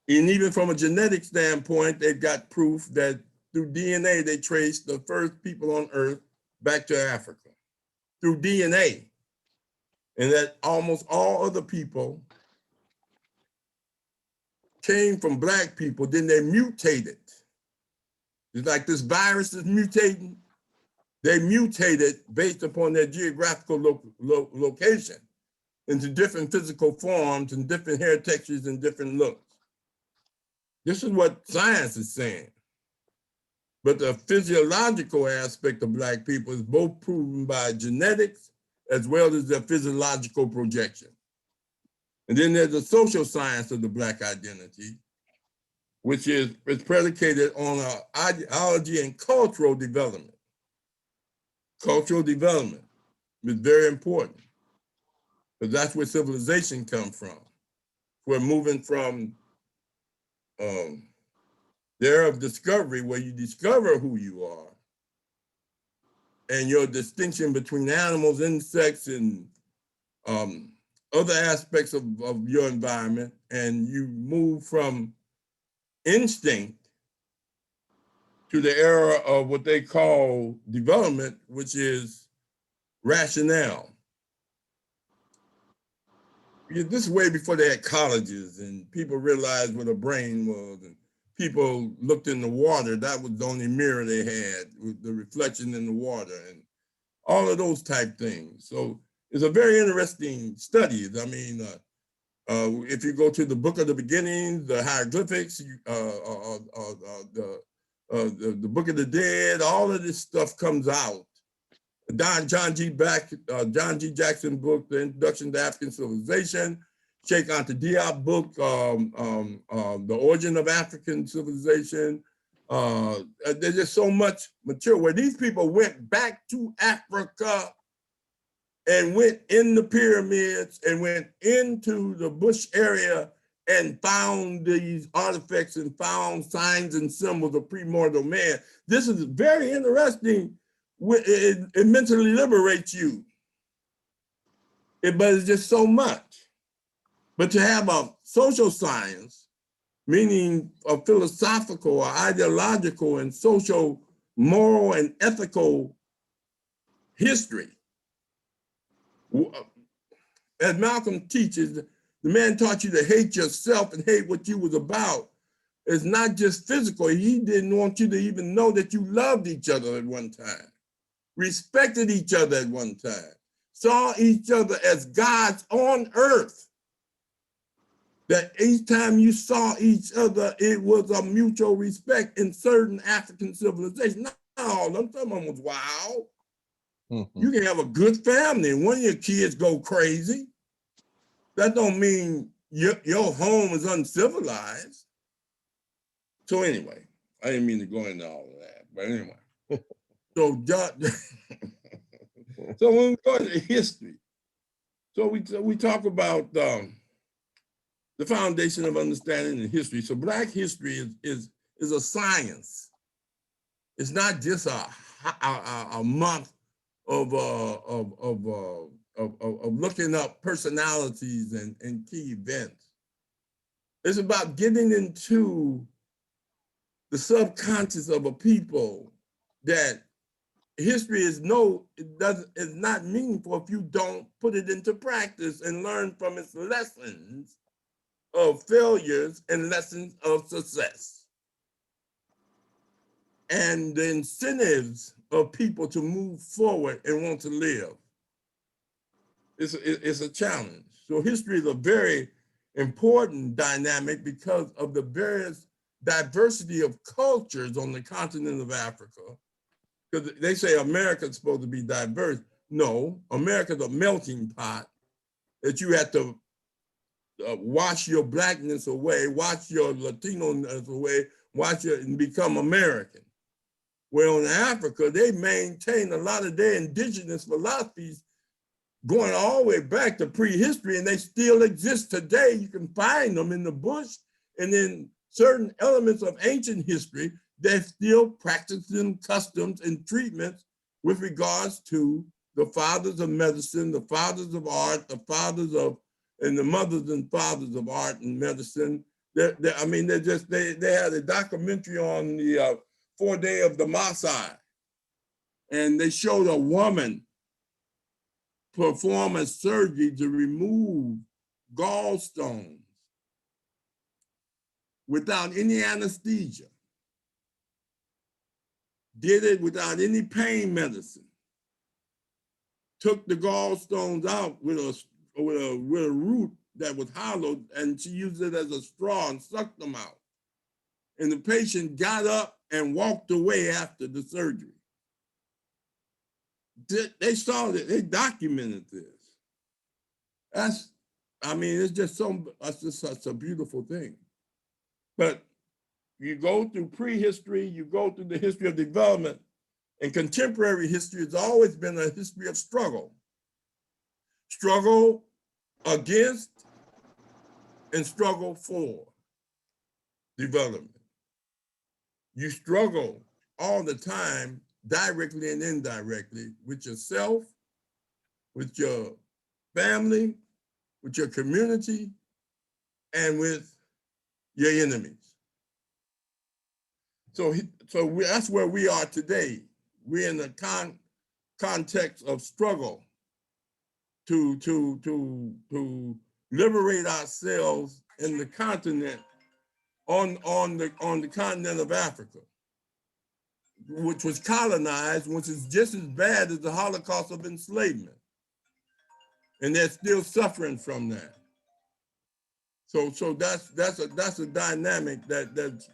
And even from a genetic standpoint, they've got proof that through DNA, they traced the first people on Earth back to Africa through DNA. And that almost all other people came from Black people, then they mutated. It's like this virus is mutating. They mutated based upon their geographical location into different physical forms and different hair textures and different looks. This is what science is saying. But the physiological aspect of Black people is both proven by genetics as well as their physiological projection. And then there's the social science of the Black identity, which is predicated on our ideology and cultural development. Cultural development is very important, because that's where civilization comes from. We're moving from the era of discovery, where you discover who you are, and your distinction between animals, insects, and other aspects of your environment, and you move from instinct to the era of what they call development, which is rationale. This is way before they had colleges and people realized what a brain was, and people looked in the water. That was the only mirror they had, with the reflection in the water and all of those type things. So it's a very interesting study. I mean, If you go to the Book of the Beginning, the hieroglyphics, the Book of the Dead, all of this stuff comes out. John G. Jackson book, The Introduction to African Civilization, Sheikh Anta Diop book, The Origin of African Civilization. There's just so much material where these people went back to Africa and went in the pyramids and went into the bush area and found these artifacts and found signs and symbols of primordial man. This is very interesting. It mentally liberates you. But it's just so much. But to have a social science, meaning a philosophical or ideological and social, moral and ethical history, as Malcolm teaches, the man taught you to hate yourself and hate what you was about. It's not just physical. He didn't want you to even know that you loved each other at one time, respected each other at one time, saw each other as gods on earth. That each time you saw each other, it was a mutual respect in certain African civilizations. Not all of them, some of them was wild. You can have a good family and one of your kids go crazy. That don't mean your home is uncivilized. So anyway, I didn't mean to go into all of that, but anyway. So when we go into history, so we talk about the foundation of understanding in history. So Black history is a science. It's not just a month of looking up personalities and key events. It's about getting into the subconscious of a people that history is not meaningful if you don't put it into practice and learn from its lessons of failures and lessons of success. And the incentives of people to move forward and want to live. It's a challenge. So history is a very important dynamic because of the various diversity of cultures on the continent of Africa. Because they say America's supposed to be diverse. No, America's a melting pot that you have to wash your Blackness away, wash your Latino-ness away, and become American. Where in Africa, they maintain a lot of their indigenous philosophies going all the way back to prehistory, and they still exist today. You can find them in the bush and in certain elements of ancient history. They're still practicing customs and treatments with regards to the fathers of medicine, the fathers of art, and the mothers and fathers of art and medicine. They had a documentary on the 4th day of the Maasai, and they showed a woman perform a surgery to remove gallstones without any anesthesia. Did it without any pain medicine. Took the gallstones out with a root that was hollowed, and she used it as a straw and sucked them out. And the patient got up and walked away after the surgery. They saw it, they documented this. It's just such a beautiful thing. But you go through prehistory, you go through the history of development, and contemporary history has always been a history of struggle. Struggle against and struggle for development. You struggle all the time, directly and indirectly, with yourself, with your family, with your community, and with your enemies. So that's where we are today. We're in the context of struggle to liberate ourselves in the continent, on the continent of Africa, which was colonized, which is just as bad as the Holocaust of enslavement. And they're still suffering from that. So that's a dynamic that's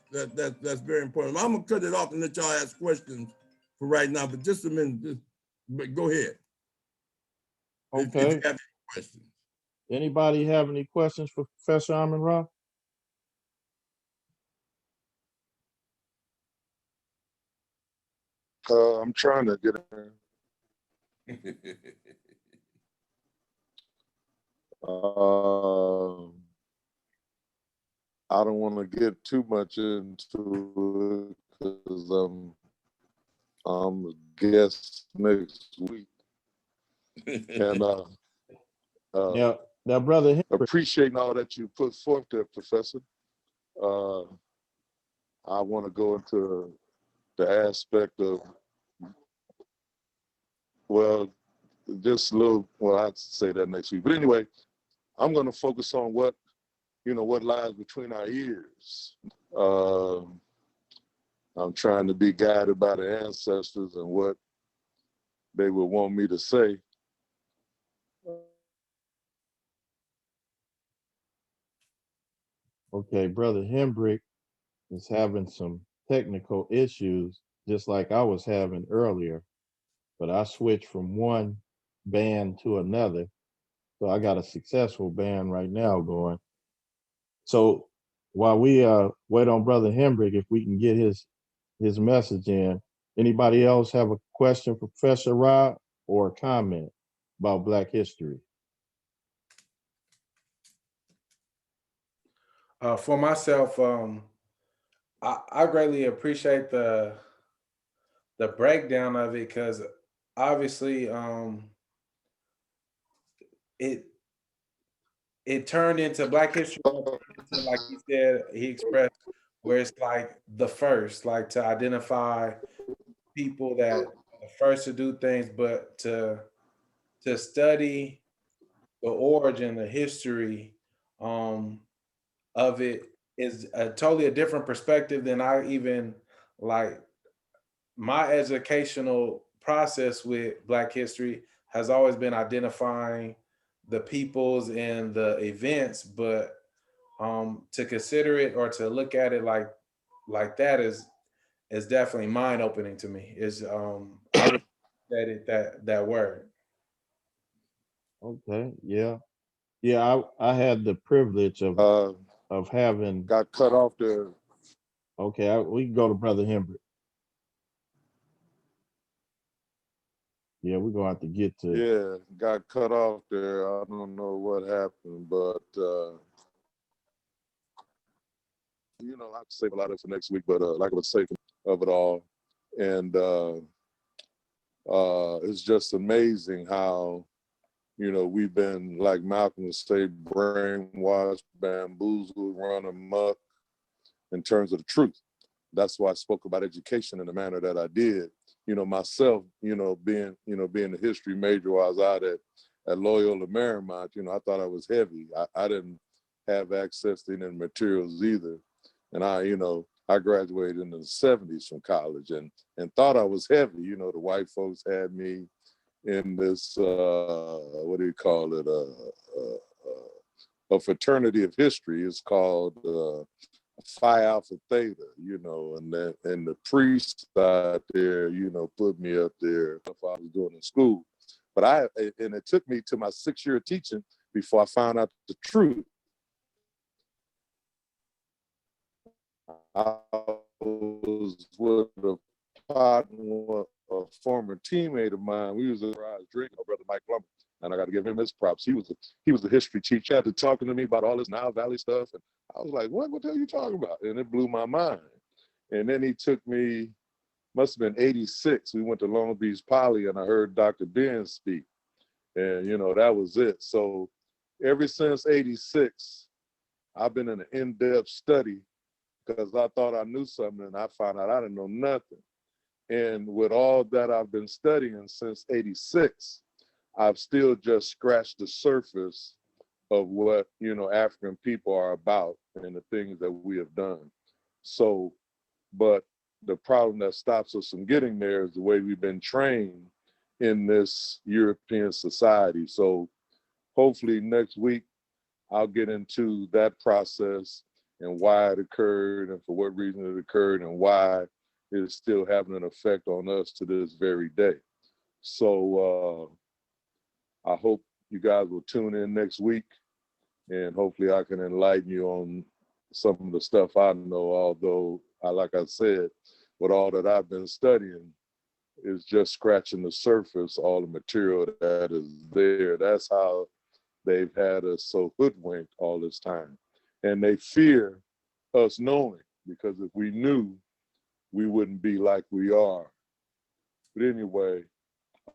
very important. I'm gonna cut it off and let y'all ask questions for right now, but just a minute, but go ahead. If you Okay. have any questions. Anybody have any questions for Professor Rahh? I'm trying to get in. I don't want to get too much into it because I'm a guest next week, and Now, Brother Henry, appreciating all that you put forth there, Professor. I want to go into the aspect of, well, just a little, well, I'll say that next week. But anyway, I'm going to focus on what lies between our ears. I'm trying to be guided by the ancestors and what they would want me to say. okay, Brother Hendrick is having some technical issues, just like I was having earlier, but I switched from one band to another. So I got a successful band right now going. So while we wait on Brother Hendrick, if we can get his message in, anybody else have a question for Professor Rahh or a comment about Black history? For myself, I greatly appreciate the breakdown of it, because obviously it turned into Black history, like he said, he expressed, where it's like the first, like to identify people that are the first to do things, but to study the origin, the history of it is totally a different perspective than I even like. My educational process with Black history has always been identifying the peoples and the events, but to consider it or to look at it like that is definitely mind opening to me. Is I would say that word. Okay, yeah. I had the privilege of having. Got cut off there. Okay, we can go to Brother Hendrick. Yeah, we're gonna have to get to. Yeah, got cut off there. I don't know what happened, but I have to save a lot of it for next week. But like I was saying, of it all, and it's just amazing how we've been, like Malcolm would say, brainwashed, bamboozled, run amok in terms of the truth. That's why I spoke about education in the manner that I did. Myself, being a history major while I was out at Loyola Marymount, I thought I was heavy. I didn't have access to any materials either. And I graduated in the 70s from college and thought I was heavy. The white folks had me in this, what do you call it? A fraternity of history. It's called Phi Alpha Theta, and the priest out there, put me up there if I was doing in school. But it took me to my 6th year of teaching before I found out the truth. I was with a former teammate of mine. We was at Rahh's drinking, my brother Mike Plummer, and I got to give him his props. He was a history teacher. He had to talking to me about all this Nile Valley stuff, and I was like, what the hell are you talking about? And it blew my mind. And then he took me, must have been 86. We went to Long Beach Poly, and I heard Dr. Ben speak, and that was it. So ever since 86, I've been in an in-depth study, because I thought I knew something, and I found out I didn't know nothing. And with all that I've been studying since 86, I've still just scratched the surface of what, African people are about and the things that we have done. So, but the problem that stops us from getting there is the way we've been trained in this European society. So hopefully next week, I'll get into that process and why it occurred and for what reason it occurred and why it is still having an effect on us to this very day. So I hope you guys will tune in next week, and hopefully I can enlighten you on some of the stuff I know, although, like I said, with all that I've been studying, is just scratching the surface, all the material that is there. That's how they've had us so hoodwinked all this time. And they fear us knowing, because if we knew, we wouldn't be like we are. But anyway,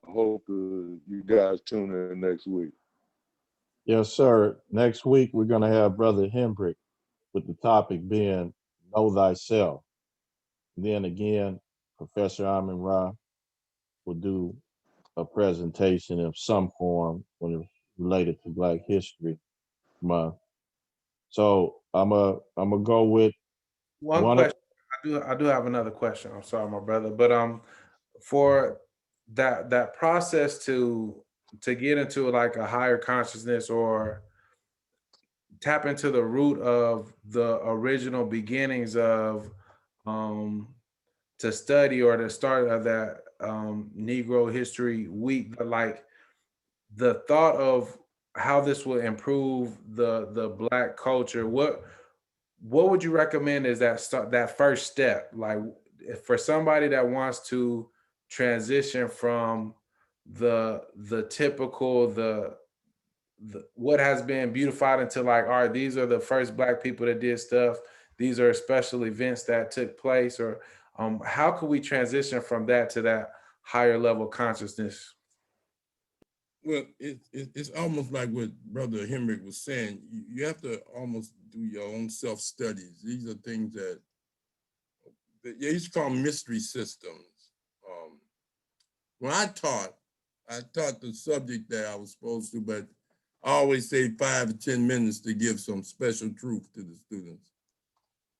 I hope you guys tune in next week. Yes, sir. Next week, we're going to have Brother Hendrick with the topic being Know Thyself. And then again, Professor Rahh will do a presentation of some form when it's related to Black History Month. So I'm gonna go with One question. I do have another question. I'm sorry, my brother, but for that process to get into like a higher consciousness or tap into the root of the original beginnings of to study, or the start of that Negro History Week, but like the thought of how this will improve the Black culture, what would you recommend is that first step, like for somebody that wants to transition from the typical the what has been beautified into like, all right, these are the first Black people that did stuff, these are special events that took place, or how can we transition from that to that higher level consciousness? Well, it's almost like what Brother Henrik was saying. You have to almost do your own self-studies. These are things that they used to call mystery systems. When I taught the subject that I was supposed to, but I always say 5 to 10 minutes to give some special truth to the students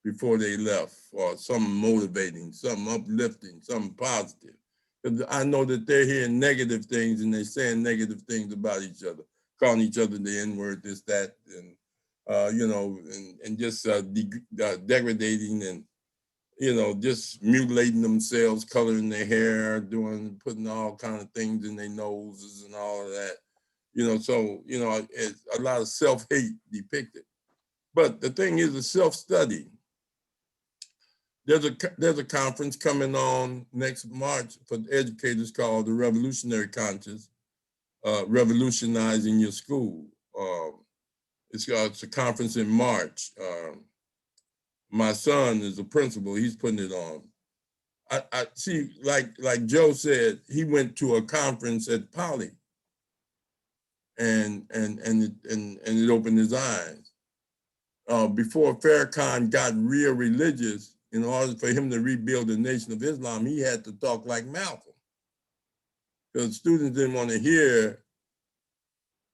before they left, or something motivating, something uplifting, something positive. Because I know that they're hearing negative things and they're saying negative things about each other, calling each other the N-word, this, that, and and just degrading and just mutilating themselves, coloring their hair, putting all kind of things in their noses and all of that. So it's a lot of self-hate depicted. But the thing is, a self-study. There's a conference coming on next March for educators called the Revolutionary Conscious, Revolutionizing Your School. It's a conference in March. My son is the principal. He's putting it on. I see, like Joe said, he went to a conference at Poly, and it opened his eyes. Before Farrakhan got real religious, in order for him to rebuild the Nation of Islam, he had to talk like Malcolm, because students didn't want to hear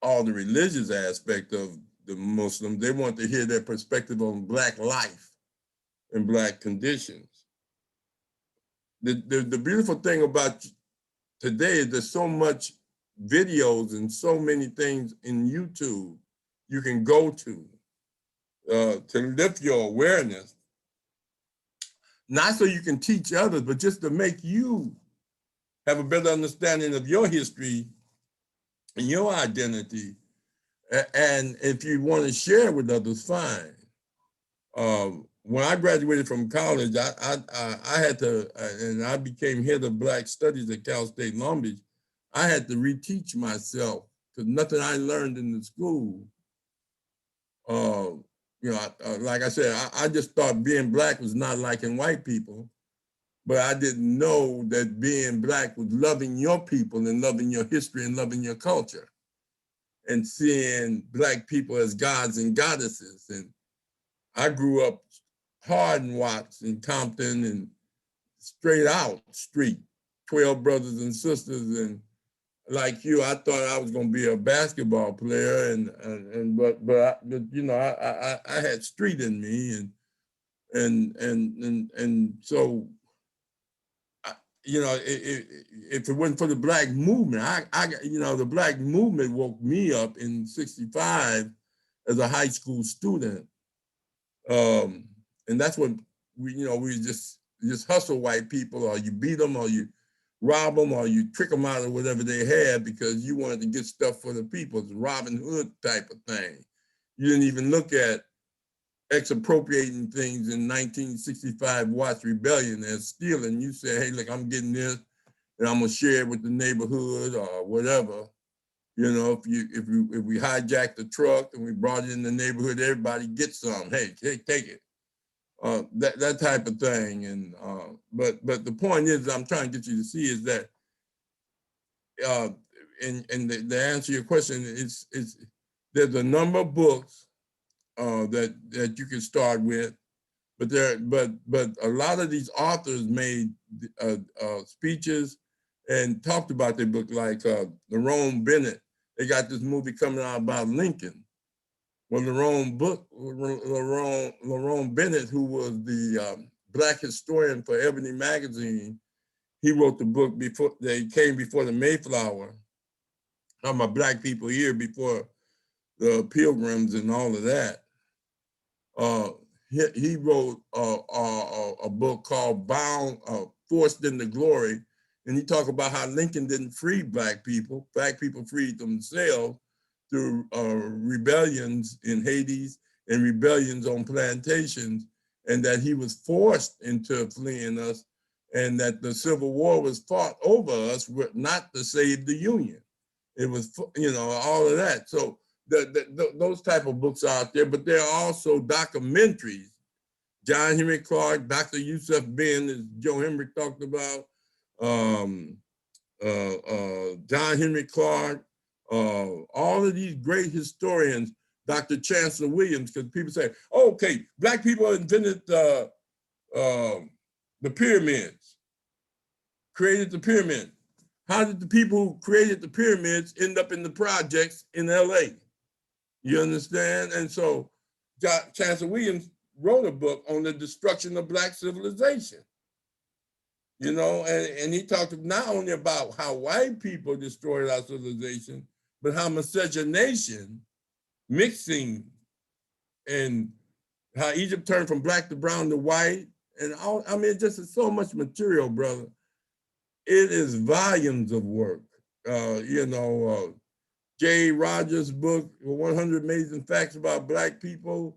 all the religious aspect of the Muslims. They want to hear their perspective on Black life and Black conditions. The beautiful thing about today is there's so much videos and so many things in YouTube you can go to lift your awareness, not so you can teach others, but just to make you have a better understanding of your history and your identity. And if you want to share with others, fine. When I graduated from college, I had to, and I became head of Black Studies at Cal State Long Beach. I had to reteach myself, because nothing I learned in the school, like I said, I just thought being Black was not liking white people, but I didn't know that being Black was loving your people and loving your history and loving your culture, and seeing Black people as gods and goddesses. And I grew up hard in Watts and Compton and straight out street, 12 brothers and sisters. And like you, I thought I was going to be a basketball player, but I had street in me, and so if it wasn't for the Black movement, the Black movement woke me up in '65 as a high school student. And that's what we just hustle white people, or you beat them, or you rob them, or you trick them out of whatever they had because you wanted to get stuff for the people. It's a Robin Hood type of thing. You didn't even look at expropriating things in 1965 Watts Rebellion as stealing. You say, hey, look, I'm getting this and I'm gonna share it with the neighborhood or whatever. You know, if we hijacked the truck and we brought it in the neighborhood, everybody gets some. Hey, take it. That type of thing. And but the point is, I'm trying to get you to see is that and the answer to your question is there's a number of books that you can start with, but a lot of these authors made speeches and talked about their book, like Lerone Bennett. They got this movie coming out about Lincoln. Well, Lerone Bennett, who was the Black historian for Ebony magazine, he wrote the book before they came before the Mayflower. Talking about Black people here before the Pilgrims and all of that. He wrote a book called Forced into Glory, and he talked about how Lincoln didn't free Black people. Black people freed themselves through rebellions in Haiti and rebellions on plantations, and that he was forced into fleeing us, and that the Civil War was fought over us, not to save the Union. It was, all of that. So those type of books are out there, but there are also documentaries. John Henry Clark, Dr. Yusuf Ben, as Joe Henry talked about, John Henry Clark, all of these great historians, Dr. Chancellor Williams, because people say, oh, okay, Black people invented the pyramids, created the pyramid. How did the people who created the pyramids end up in the projects in LA? You understand? And so Chancellor Williams wrote a book on the destruction of Black civilization. And he talked not only about how white people destroyed our civilization, but how miscegenation, mixing, and how Egypt turned from Black to brown to white. And all, I mean, just so much material, brother. It is volumes of work. J. Rogers' book, 100 Amazing Facts About Black People,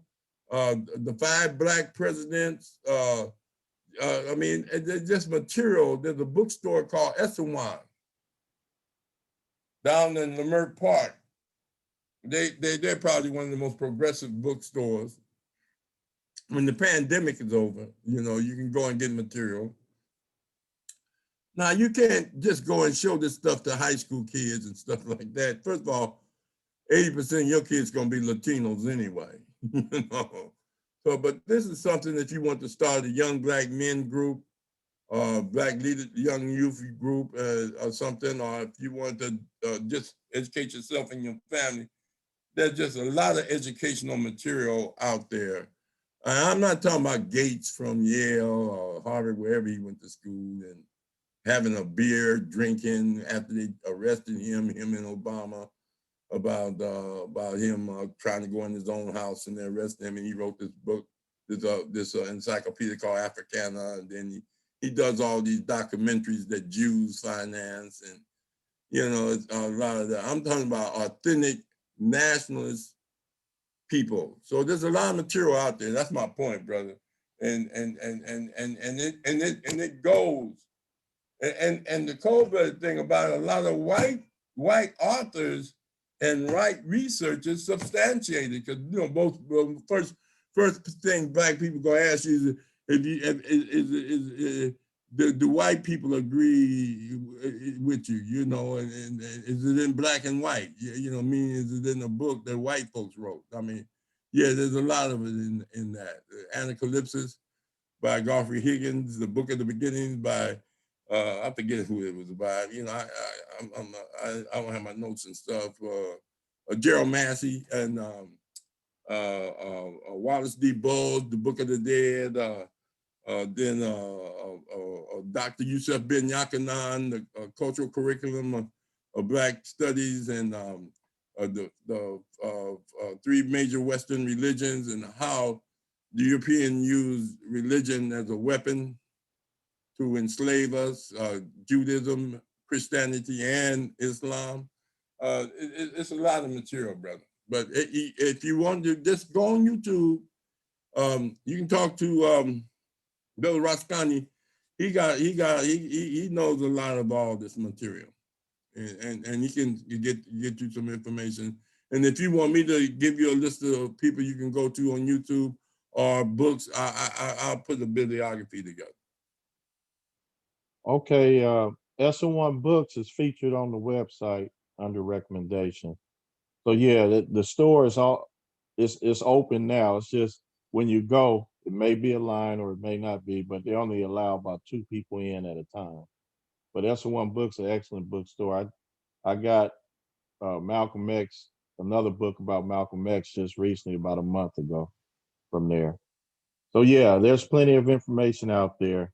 the 5 Black Presidents. I mean, it's just material. There's a bookstore called Essewan down in Leimert Park. They're probably one of the most progressive bookstores. When the pandemic is over, you can go and get material. Now, you can't just go and show this stuff to high school kids and stuff like that. First of all, 80% of your kids going to be Latinos anyway. So, but this is something that you want to start a young Black men group, Black leader, young youth group or something, or if you want to just educate yourself and your family. There's just a lot of educational material out there. I'm not talking about Gates from Yale or Harvard, wherever he went to school, and having a beer, drinking after they arrested him and Obama, about him trying to go in his own house and they arrested him, and he wrote this book, this encyclopedia called Africana, and then he does all these documentaries that Jews finance, and it's a lot of that. I'm talking about authentic nationalist people. So there's a lot of material out there. That's my point, brother. And it goes. And the cold-blooded thing about a lot of white authors and white researchers substantiated, because first thing Black people gonna ask you is do white people agree with you, and is it in black and white? Meaning is it in a book that white folks wrote? I mean, yeah, there's a lot of it in that. Anacalypsis by Godfrey Higgins, The Book of the Beginnings by I forget who it was by. I don't have my notes and stuff. Gerald Massey and Wallace D. Bowles, The Book of the Dead. Then Dr. Yusuf Ben Yakanan, the cultural curriculum of Black studies, and three major Western religions and how the European used religion as a weapon to enslave us, Judaism, Christianity, and Islam. It's a lot of material, brother. But if you want to just go on YouTube, you can talk to Bill Rascani. He knows a lot of all this material, and he can get you some information. And if you want me to give you a list of people you can go to on YouTube or books, I'll put a bibliography together. Okay, SO1 Books is featured on the website under recommendation. So yeah, the store is it's open now. It's just when you go, it may be a line or it may not be, but they only allow about 2 people in at a time. But SO1 Books is an excellent bookstore. I got Malcolm X, another book about Malcolm X just recently, about a month ago from there. So yeah, there's plenty of information out there.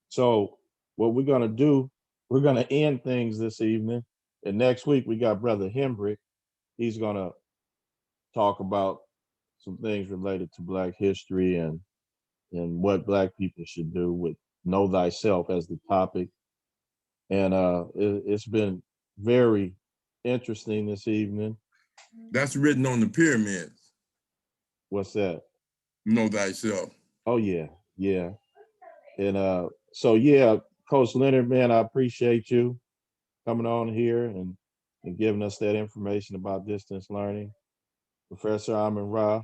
So what we're gonna do, we're gonna end things this evening. And next week we got Brother Hendrick. He's gonna talk about some things related to Black history and what Black people should do with Know Thyself as the topic. And it's been very interesting this evening. That's written on the pyramids. What's that? Know Thyself. Oh yeah, yeah. And so yeah, Coach Leonard, man, I appreciate you coming on here and giving us that information about distance learning. Professor Rahh,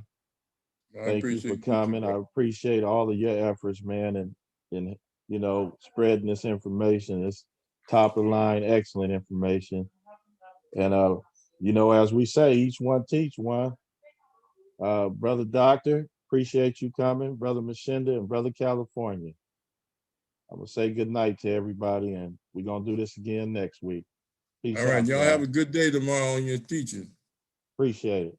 thank you for coming. I appreciate all of your efforts, man, and you know, spreading this information. It's top of the line, excellent information. And you know, as we say, each one teach one. Brother Doctor, appreciate you coming. Brother Machinda and Brother California. I'm gonna say good night to everybody, and we're gonna do this again next week. Peace All right, out, y'all guys. have a good day tomorrow on your teaching. Appreciate it.